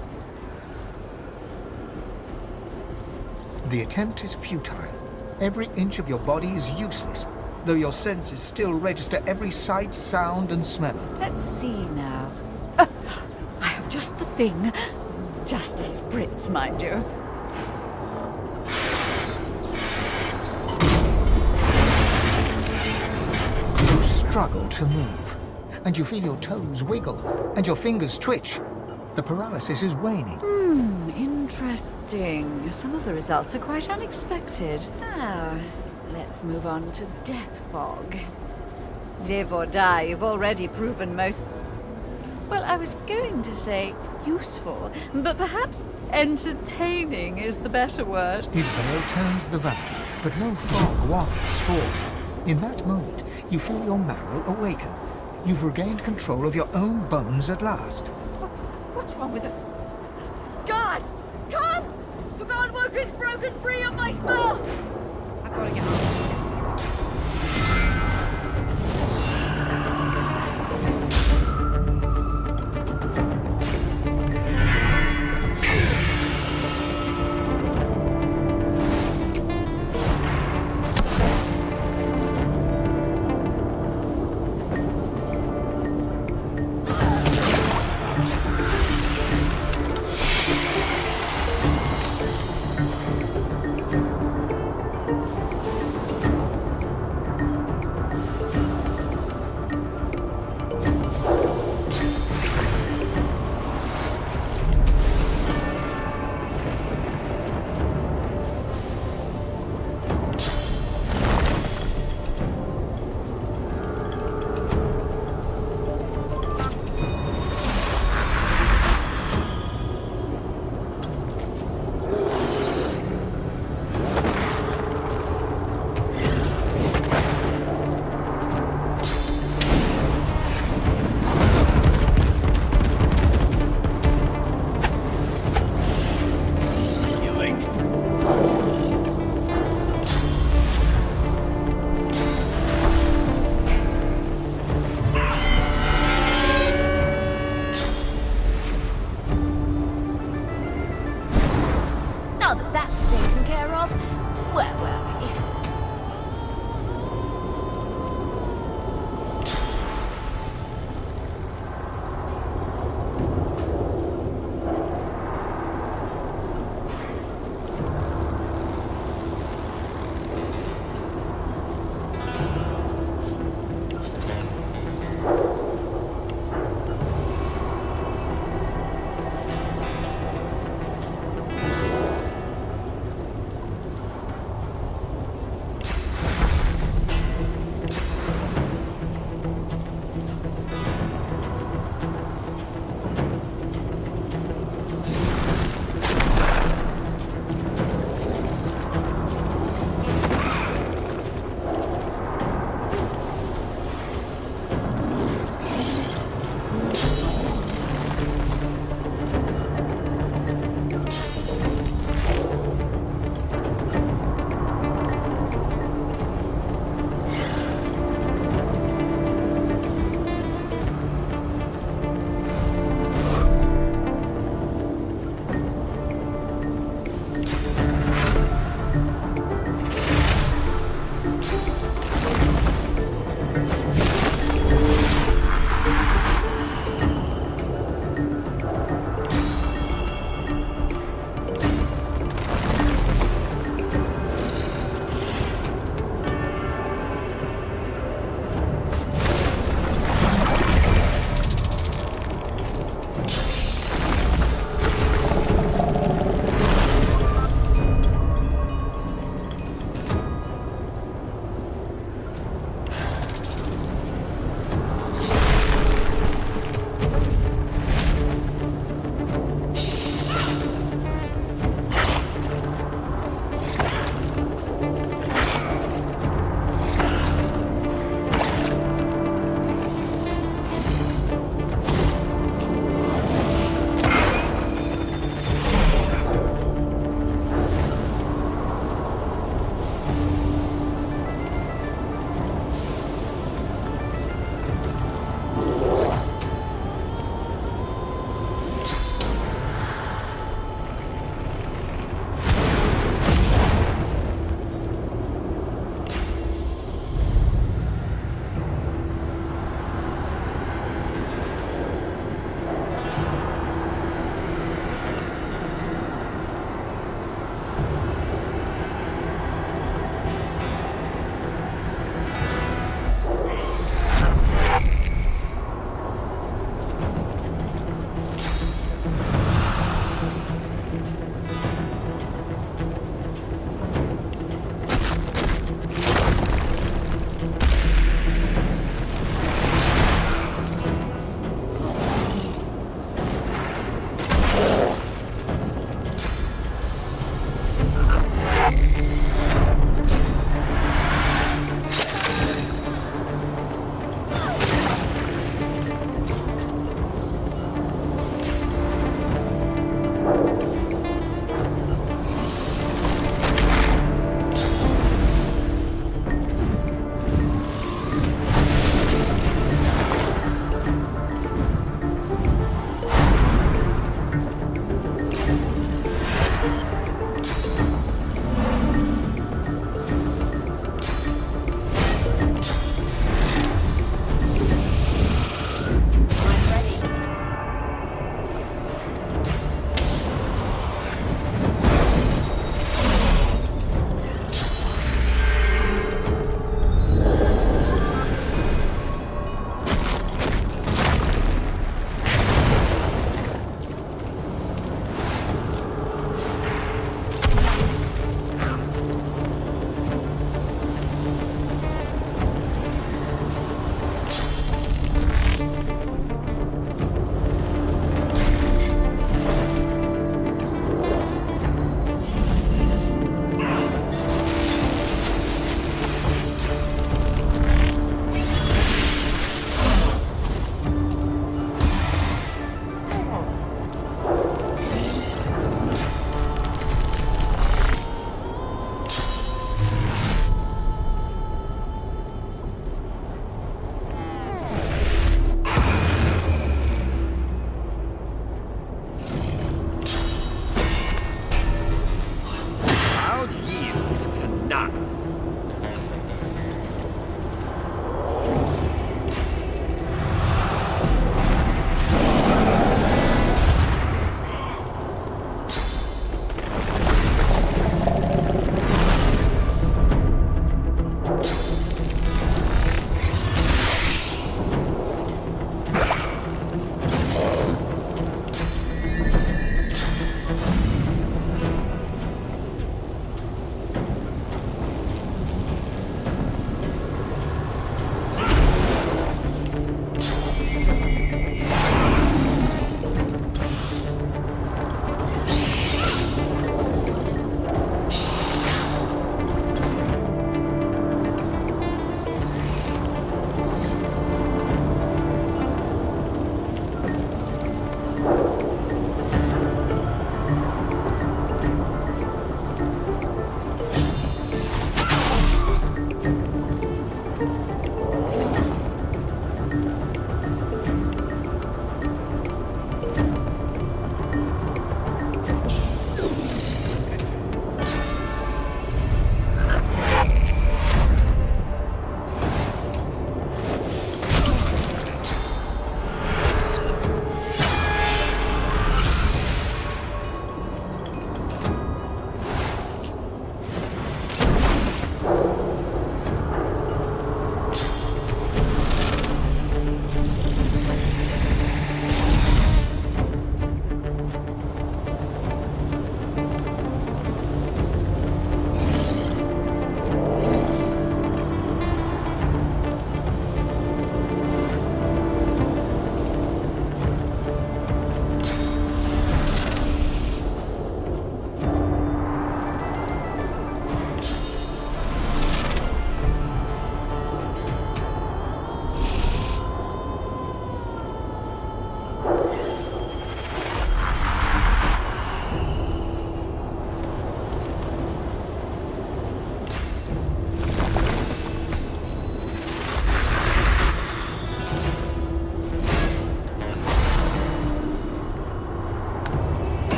The attempt is futile. Every inch of your body is useless, though your senses still register every sight, sound, and smell. Let's see now. I have just the thing. Just a spritz, mind you. You struggle to move, and you feel your toes wiggle, and your fingers twitch. The paralysis is waning. Interesting. Some of the results are quite unexpected. Now, let's move on to death fog. Live or die, you've already proven most... Well, I was going to say useful, but perhaps entertaining is the better word. Isabel turns the valve, but no fog wafts forth. In that moment, you feel your marrow awaken. You've regained control of your own bones at last. What's wrong with it? Guards! Come! The Godwoken's broken free of my spell! I've got to get out.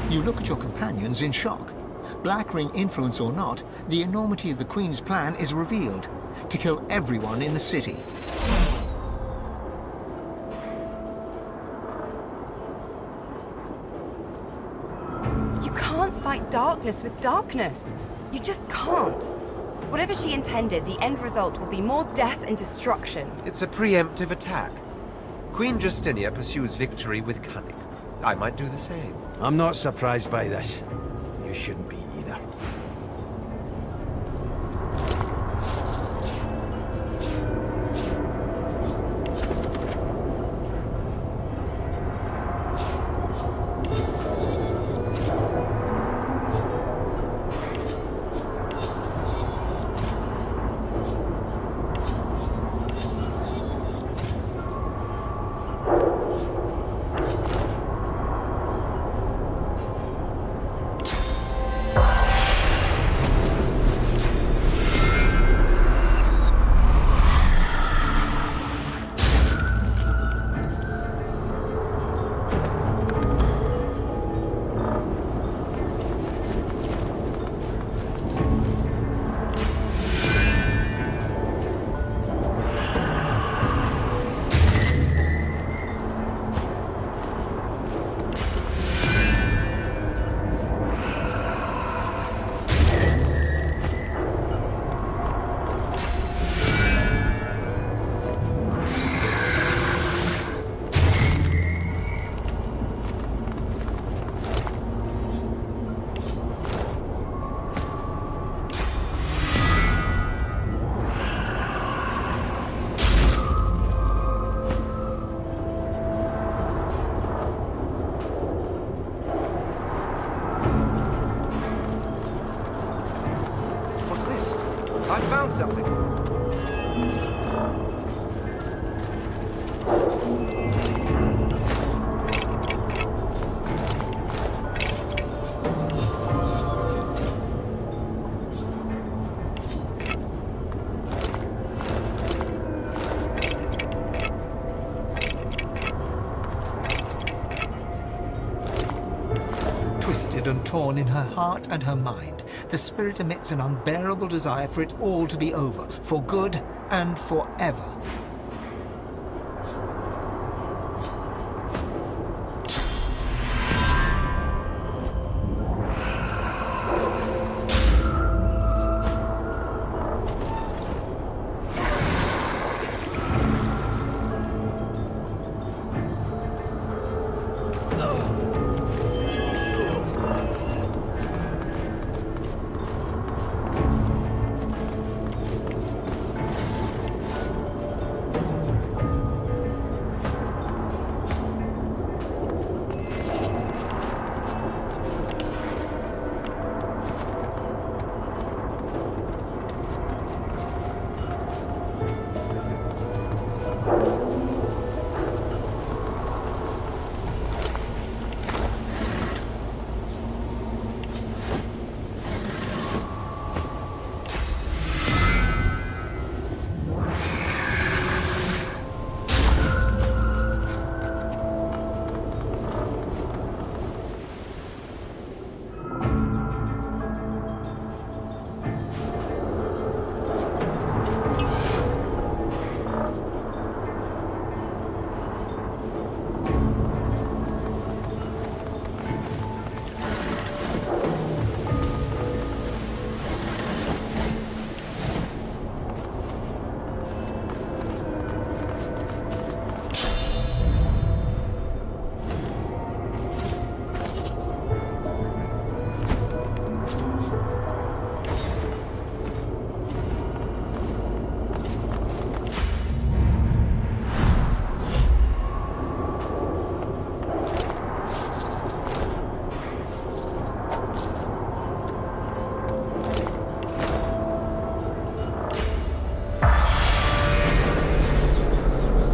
You look at your companions in shock. Black Ring influence or not, the enormity of the Queen's plan is revealed. To kill everyone in the city. You can't fight darkness with darkness. You just can't. Whatever she intended, the end result will be more death and destruction. It's a preemptive attack. Queen Justinia pursues victory with cunning. I might do the same. I'm not surprised by this. You shouldn't be either. I found something. Twisted and torn in her heart and her mind, the spirit emits an unbearable desire for it all to be over, for good and forever.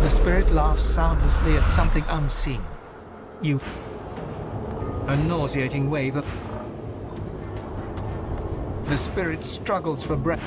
Spirit laughs soundlessly at something unseen. A nauseating wave of... The spirit struggles for breath.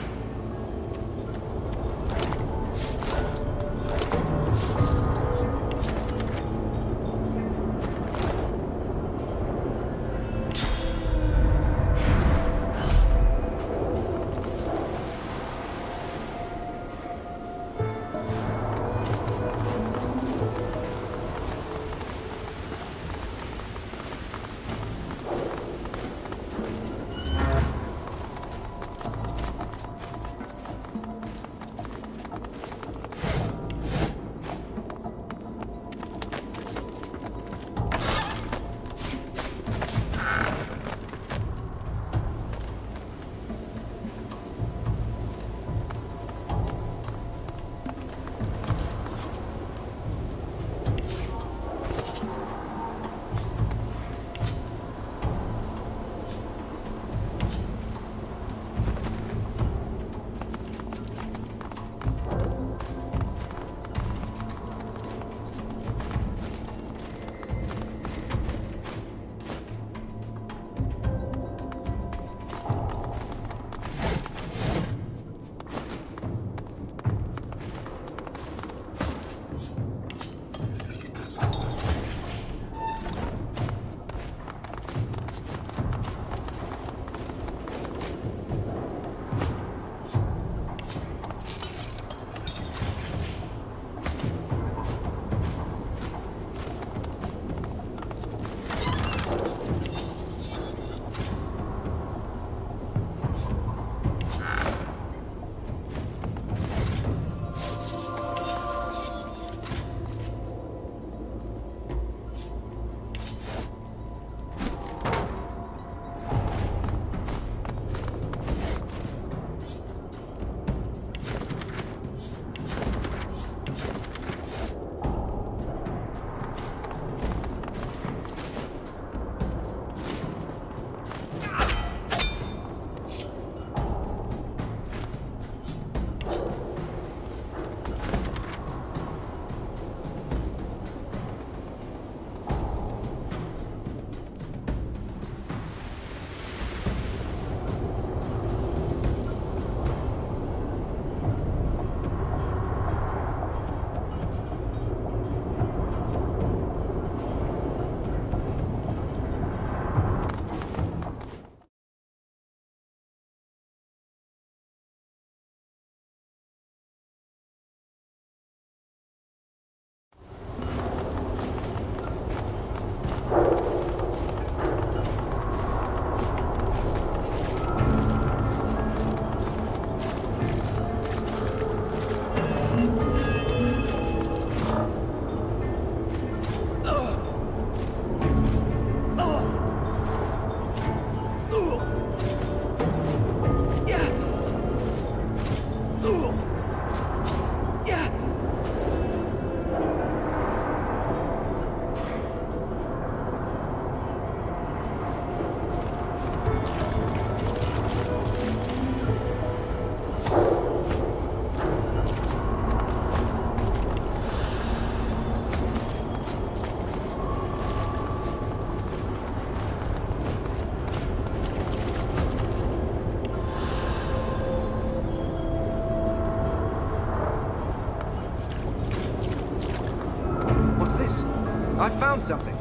found something.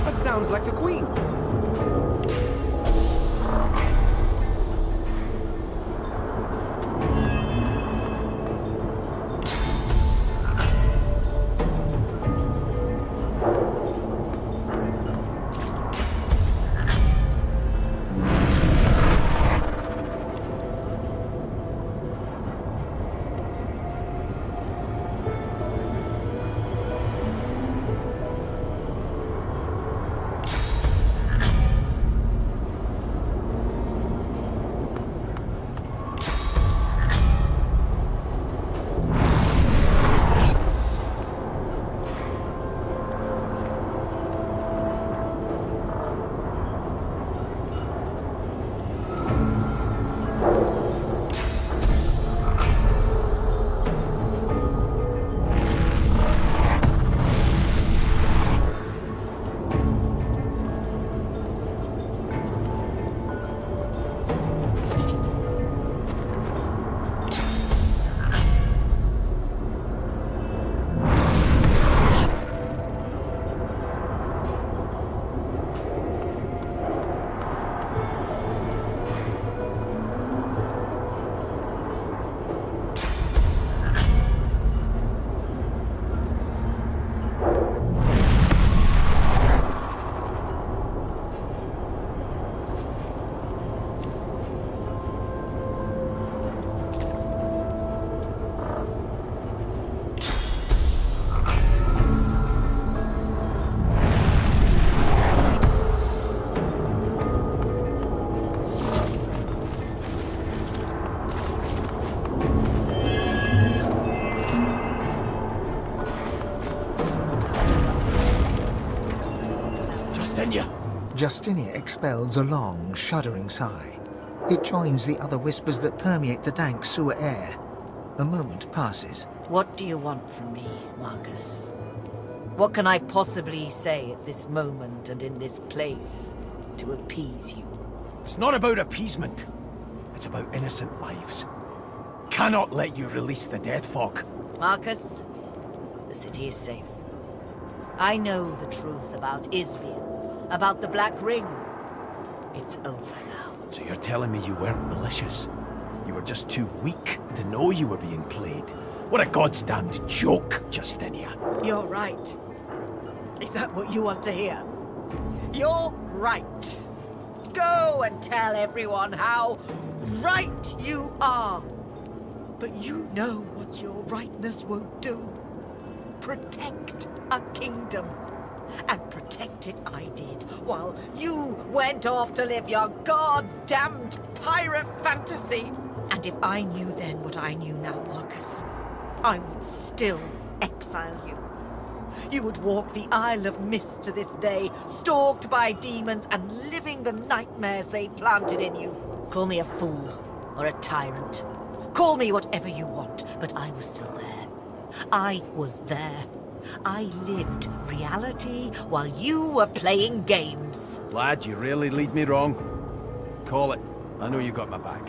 That sounds like the Queen. Justinia expels a long, shuddering sigh. It joins the other whispers that permeate the dank sewer air. A moment passes. What do you want from me, Marcus? What can I possibly say at this moment and in this place to appease you? It's not about appeasement. It's about innocent lives. Cannot let you release the death fog. Marcus, the city is safe. I know the truth about Isbiel, about the Black Ring. It's over now. So you're telling me you weren't malicious? You were just too weak to know you were being played? What a goddamned joke, Justinia. You're right. Is that what you want to hear? You're right. Go and tell everyone how right you are. But you know what your rightness won't do. Protect a kingdom. And protect it I did, while you went off to live your God's damned pirate fantasy. And if I knew then what I knew now, Marcus, I would still exile you. You would walk the Isle of Mist to this day, stalked by demons and living the nightmares they planted in you. Call me a fool or a tyrant. Call me whatever you want, but I was still there. I was there. I lived reality while you were playing games. Lad, you really lead me wrong. Call it. I know you got my back.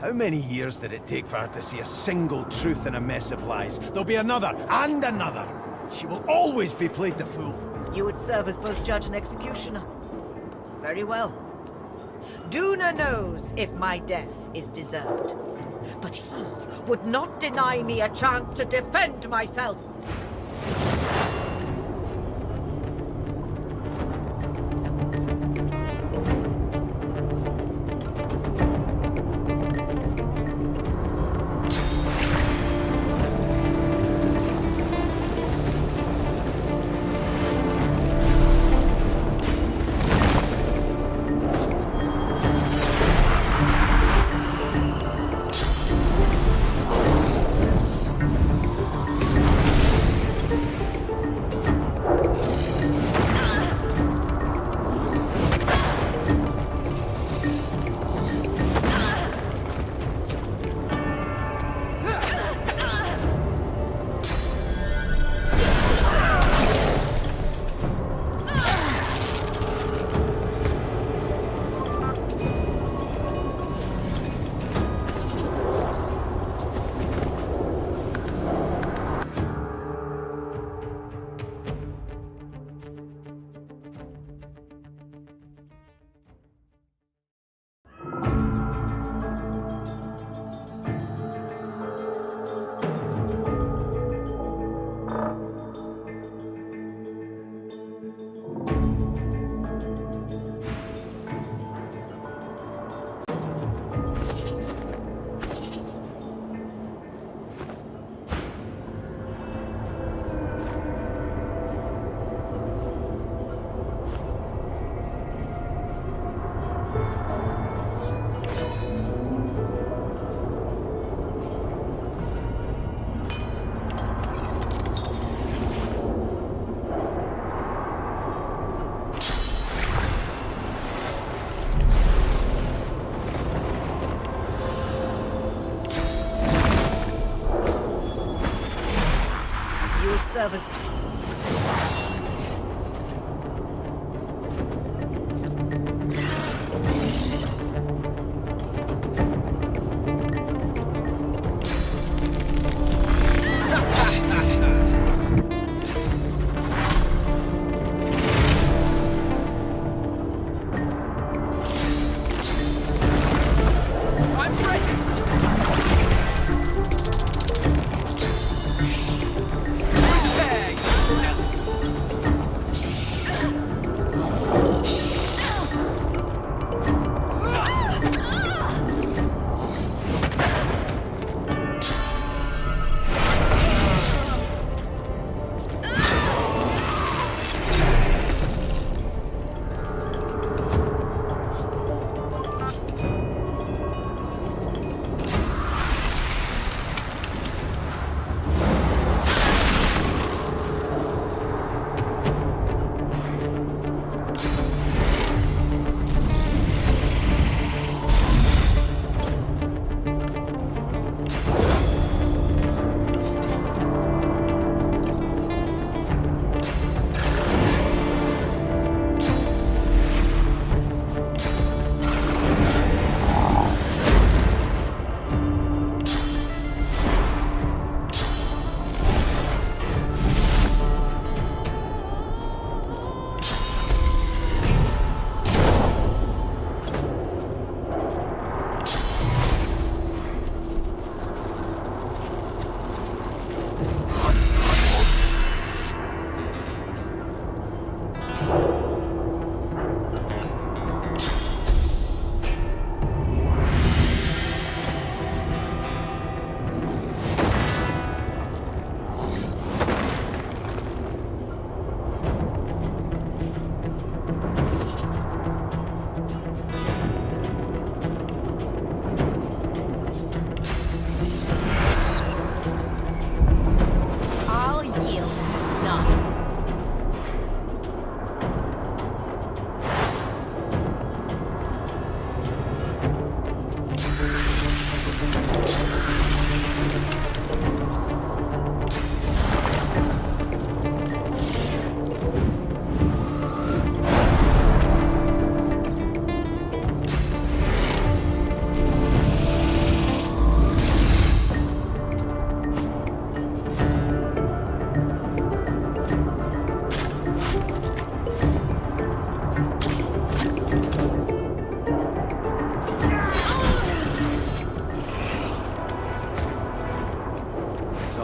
How many years did it take for her to see a single truth in a mess of lies? There'll be another, and another. She will always be played the fool. You would serve as both judge and executioner. Very well. Duna knows if my death is deserved. But he would not deny me a chance to defend myself. serve as...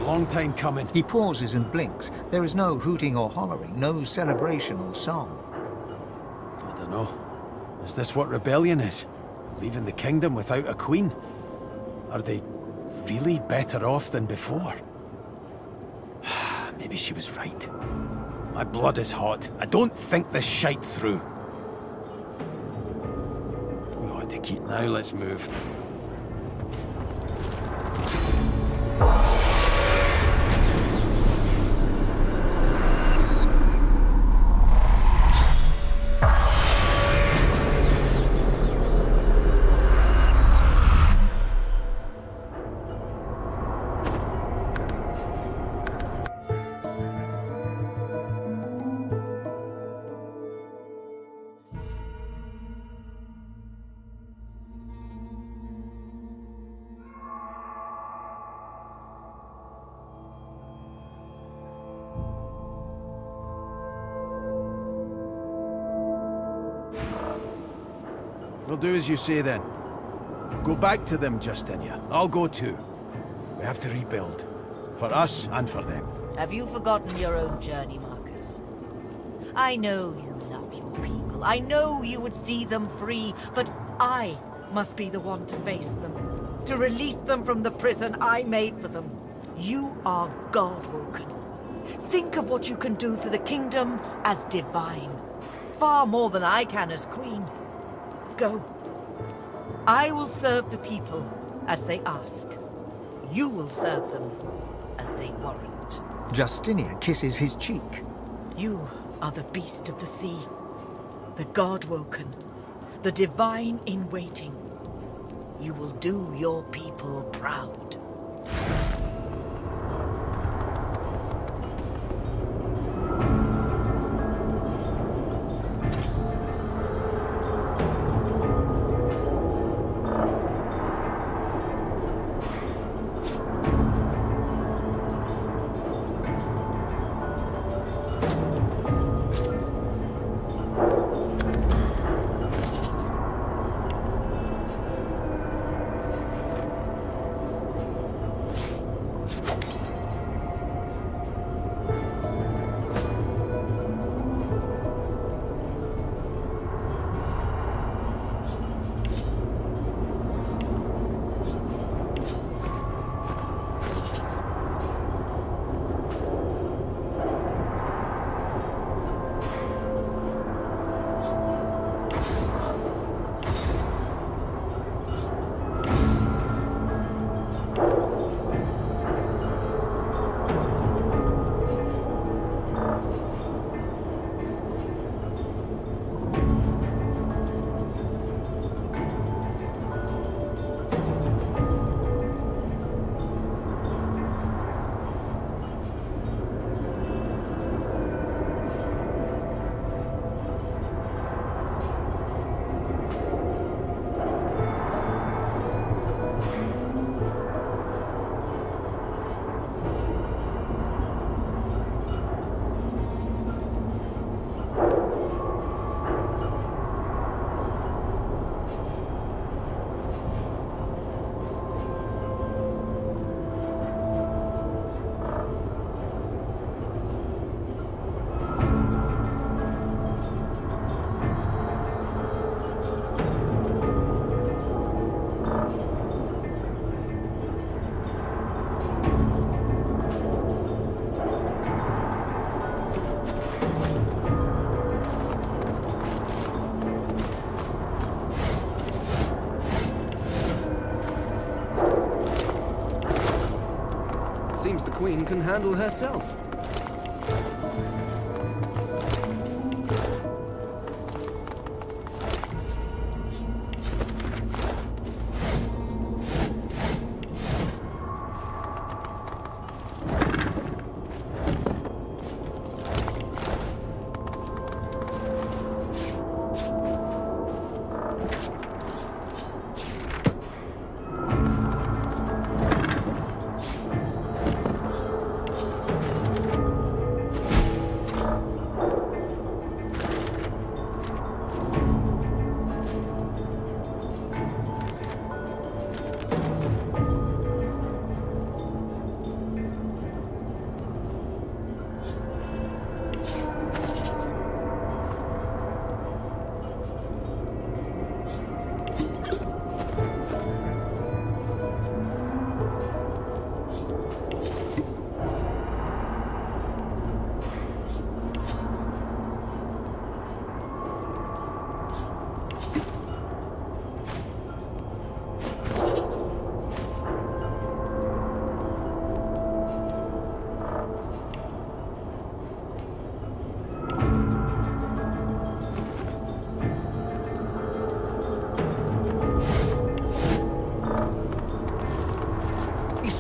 Long time coming. He pauses and blinks. There is no hooting or hollering, no celebration or song. I don't know. Is this what rebellion is? Leaving the kingdom without a queen? Are they really better off than before? Maybe she was right. My blood is hot. I don't think this shite through. We ought to keep now. Let's move. We'll do as you say then. Go back to them, Justinia. I'll go too. We have to rebuild. For us and for them. Have you forgotten your own journey, Marcus? I know you love your people. I know you would see them free, but I must be the one to face them. To release them from the prison I made for them. You are God-woken. Think of what you can do for the kingdom as divine. Far more than I can as queen. Go. I will serve the people as they ask. You will serve them as they warrant. Justinia kisses his cheek. You are the beast of the sea, the God-woken, the divine in waiting. You will do your people proud. Queen can handle herself.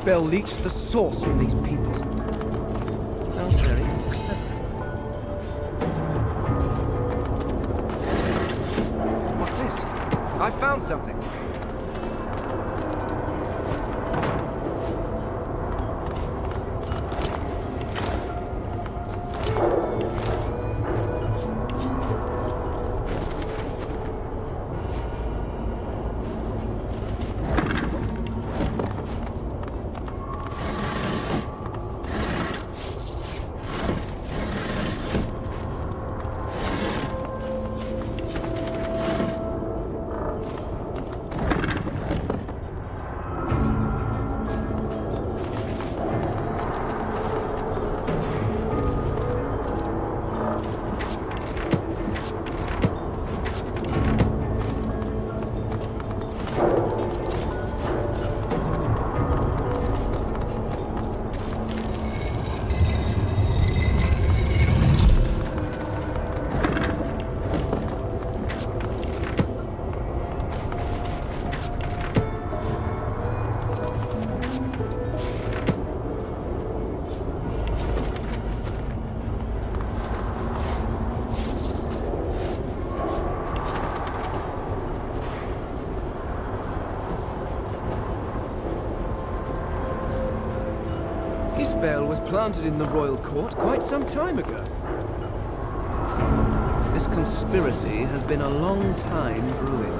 Spell leached the source from these people. How very clever. What's this? I found something. This bell was planted in the royal court quite some time ago. This conspiracy has been a long time brewing.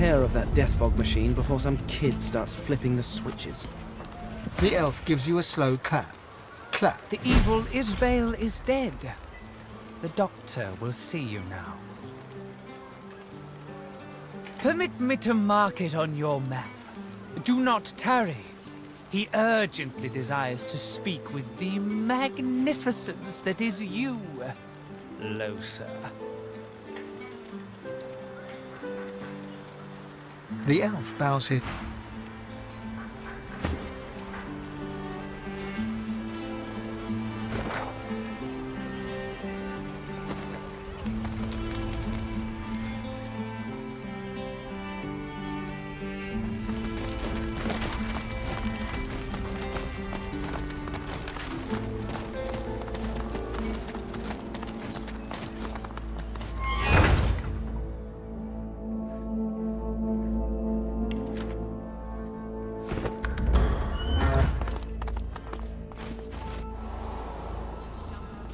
Care of that death fog machine before some kid starts flipping the switches. The elf gives you a slow clap. Clap. The evil Isbale is dead. The doctor will see you now. Permit me to mark it on your map. Do not tarry. He urgently desires to speak with the magnificence that is you, Losa. The elf bows his...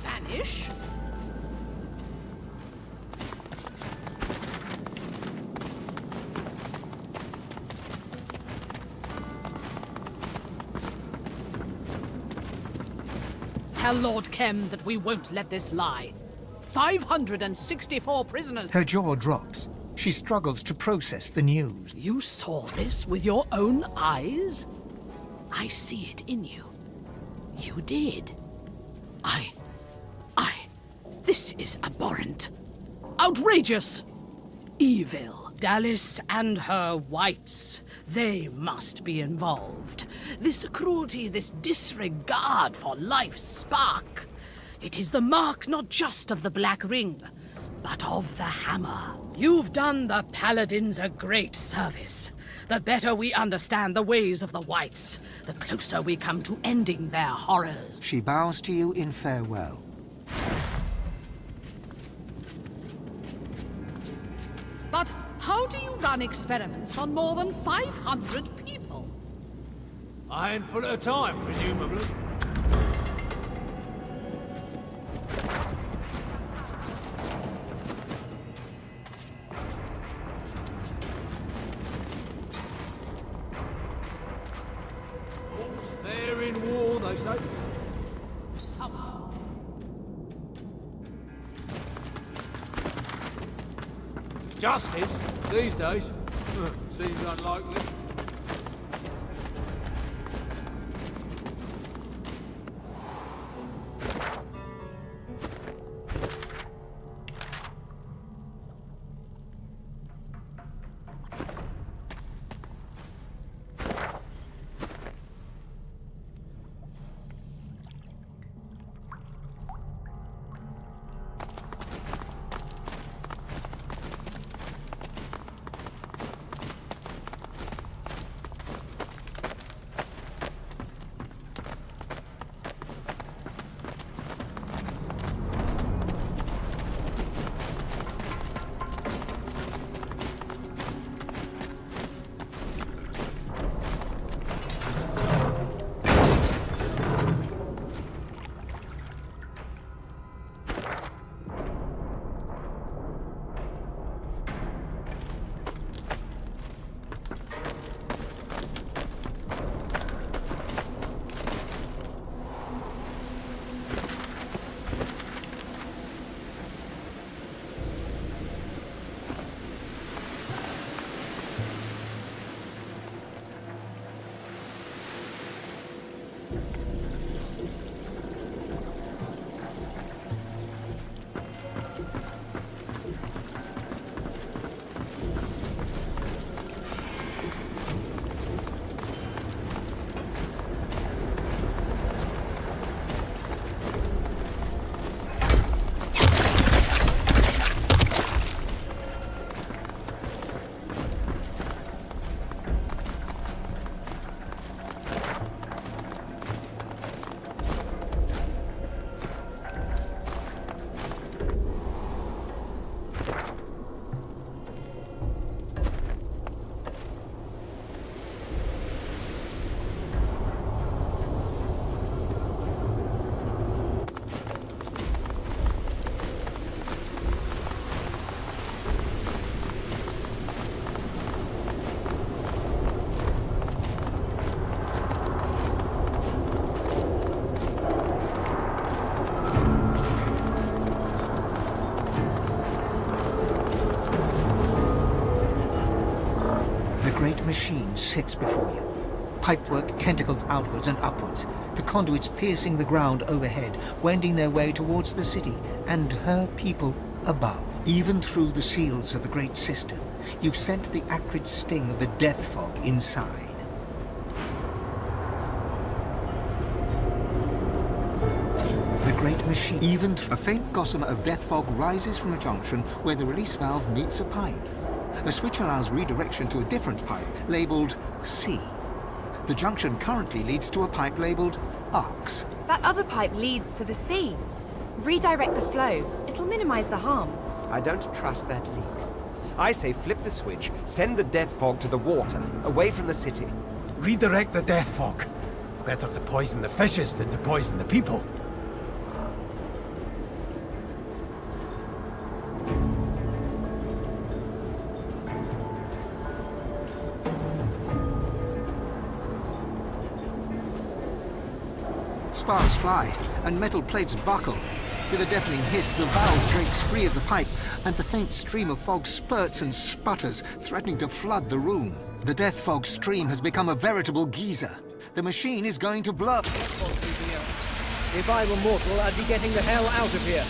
Vanish? Tell Lord Kem that we won't let this lie. 564 prisoners. Her jaw drops. She struggles to process the news. You saw this with your own eyes? I see it in you. You did. This is abhorrent. Outrageous. Evil. Dallis and her whites. They must be involved. This cruelty, this disregard for life's spark. It is the mark not just of the Black Ring, but of the Hammer. You've done the Paladins a great service. The better we understand the ways of the whites, the closer we come to ending their horrors. She bows to you in farewell. But how do you run experiments on more than 500 people? A handful at a time, presumably. They're in war, they say. Justice, these days, seems unlikely. great machine sits before you. Pipework tentacles outwards and upwards, the conduits piercing the ground overhead, wending their way towards the city and her people above. Even through the seals of the Great Cistern, you scent the acrid sting of the death fog inside. The great machine, even through a faint gossamer of death fog rises from a junction where the release valve meets a pipe. A switch allows redirection to a different pipe, labelled C. The junction currently leads to a pipe labelled Arcs. That other pipe leads to the sea. Redirect the flow. It'll minimize the harm. I don't trust that leak. I say flip the switch, send the death fog to the water, away from the city. Redirect the death fog. Better to poison the fishes than to poison the people. Sparks fly, and metal plates buckle. With a deafening hiss, the valve breaks free of the pipe, and the faint stream of fog spurts and sputters, threatening to flood the room. The death fog stream has become a veritable geyser. The machine is going to blow. If I were mortal, I'd be getting the hell out of here.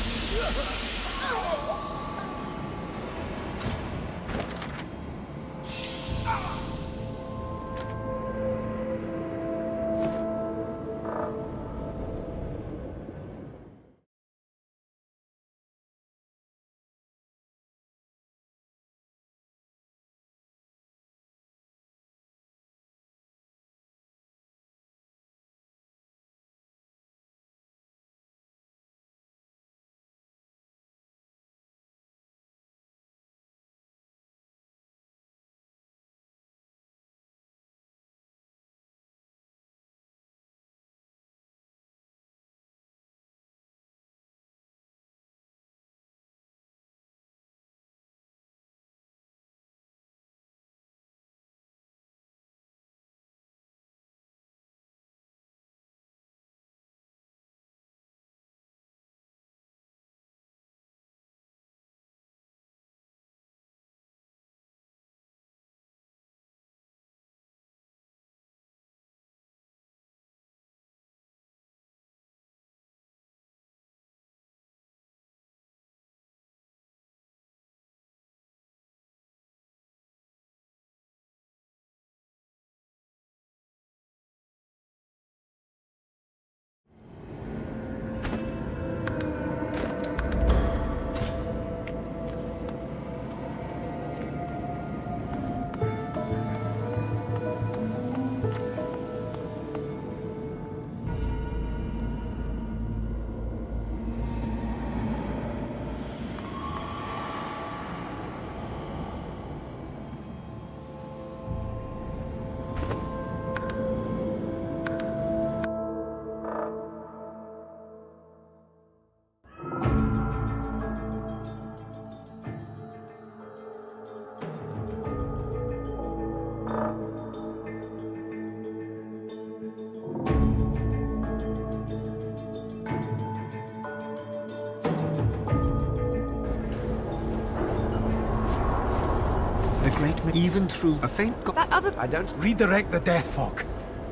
Even through a faint... I don't... Redirect the death fog.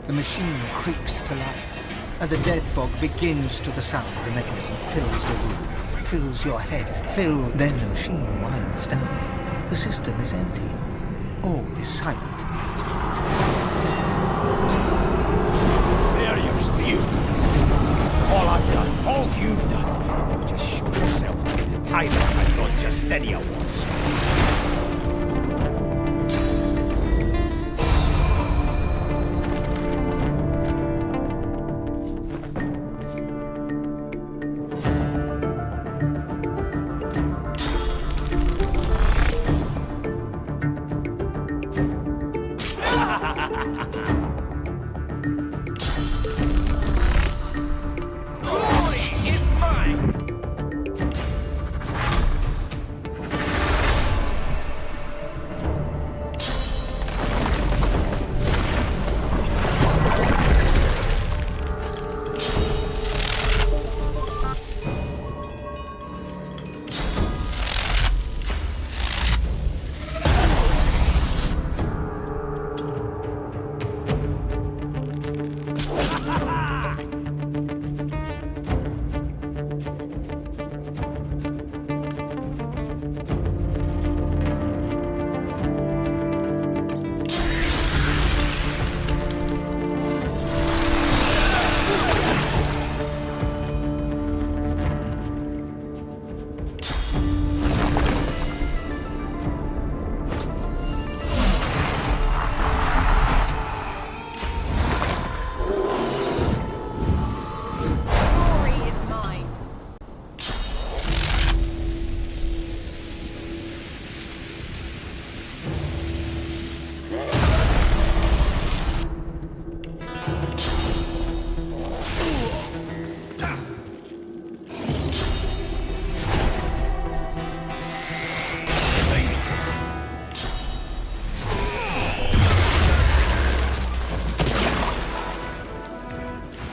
The machine creeps to life, and the death fog begins to the sound. The mechanism fills the room, fills your head, Then the machine winds down. The system is empty. All is silent. There you steal. All I've done, all you've done, and you just show yourself to be the tyrant I thought Justinia was.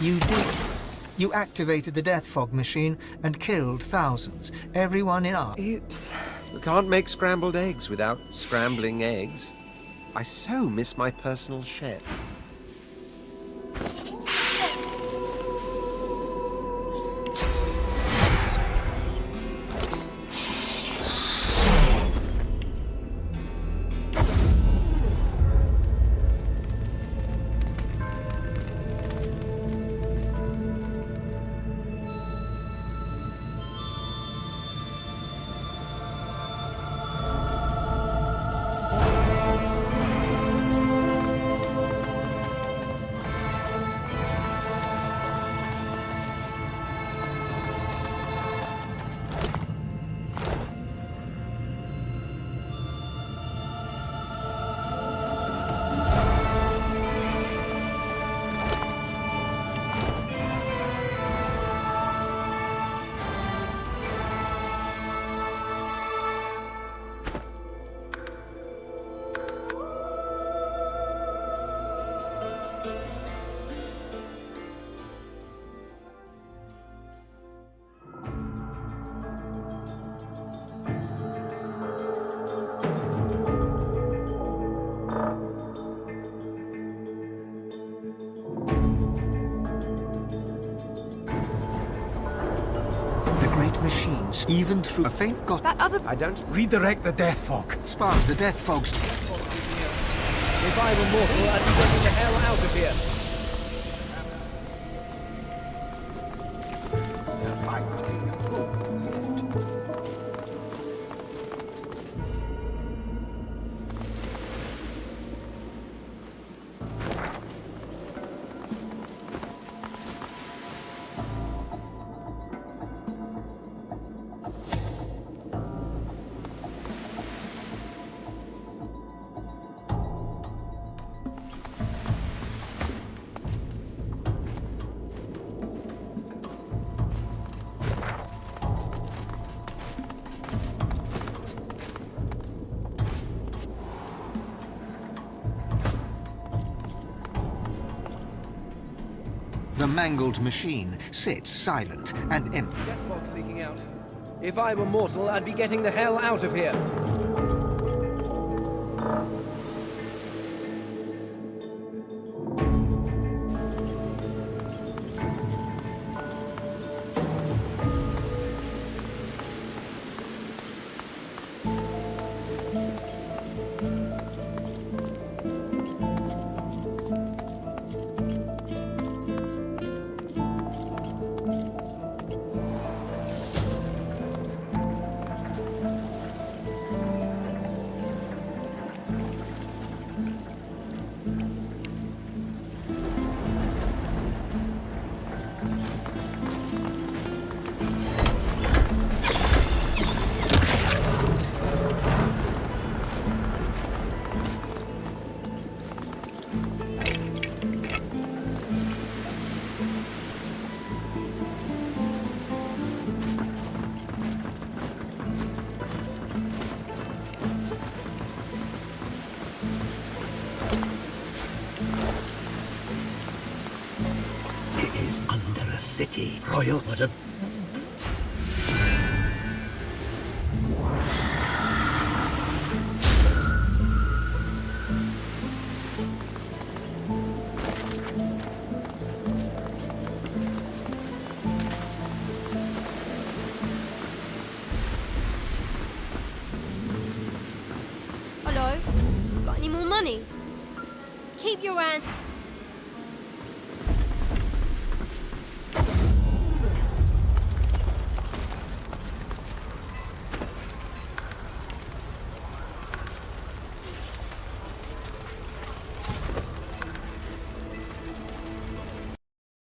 You did. You activated the death fog machine and killed thousands. Everyone in our... Oops. We can't make scrambled eggs without scrambling eggs. I so miss my personal chef. Machines, even through a faint got... That other... I don't... Redirect the death fog. Spark, the death fog's... If I were mortal, I'd be getting the hell out of here. The mangled machine sits silent and empty. Death fog's leaking out. If I were mortal, I'd be getting the hell out of here. City, royal, but a... Hello? Got any more money? Keep your hands...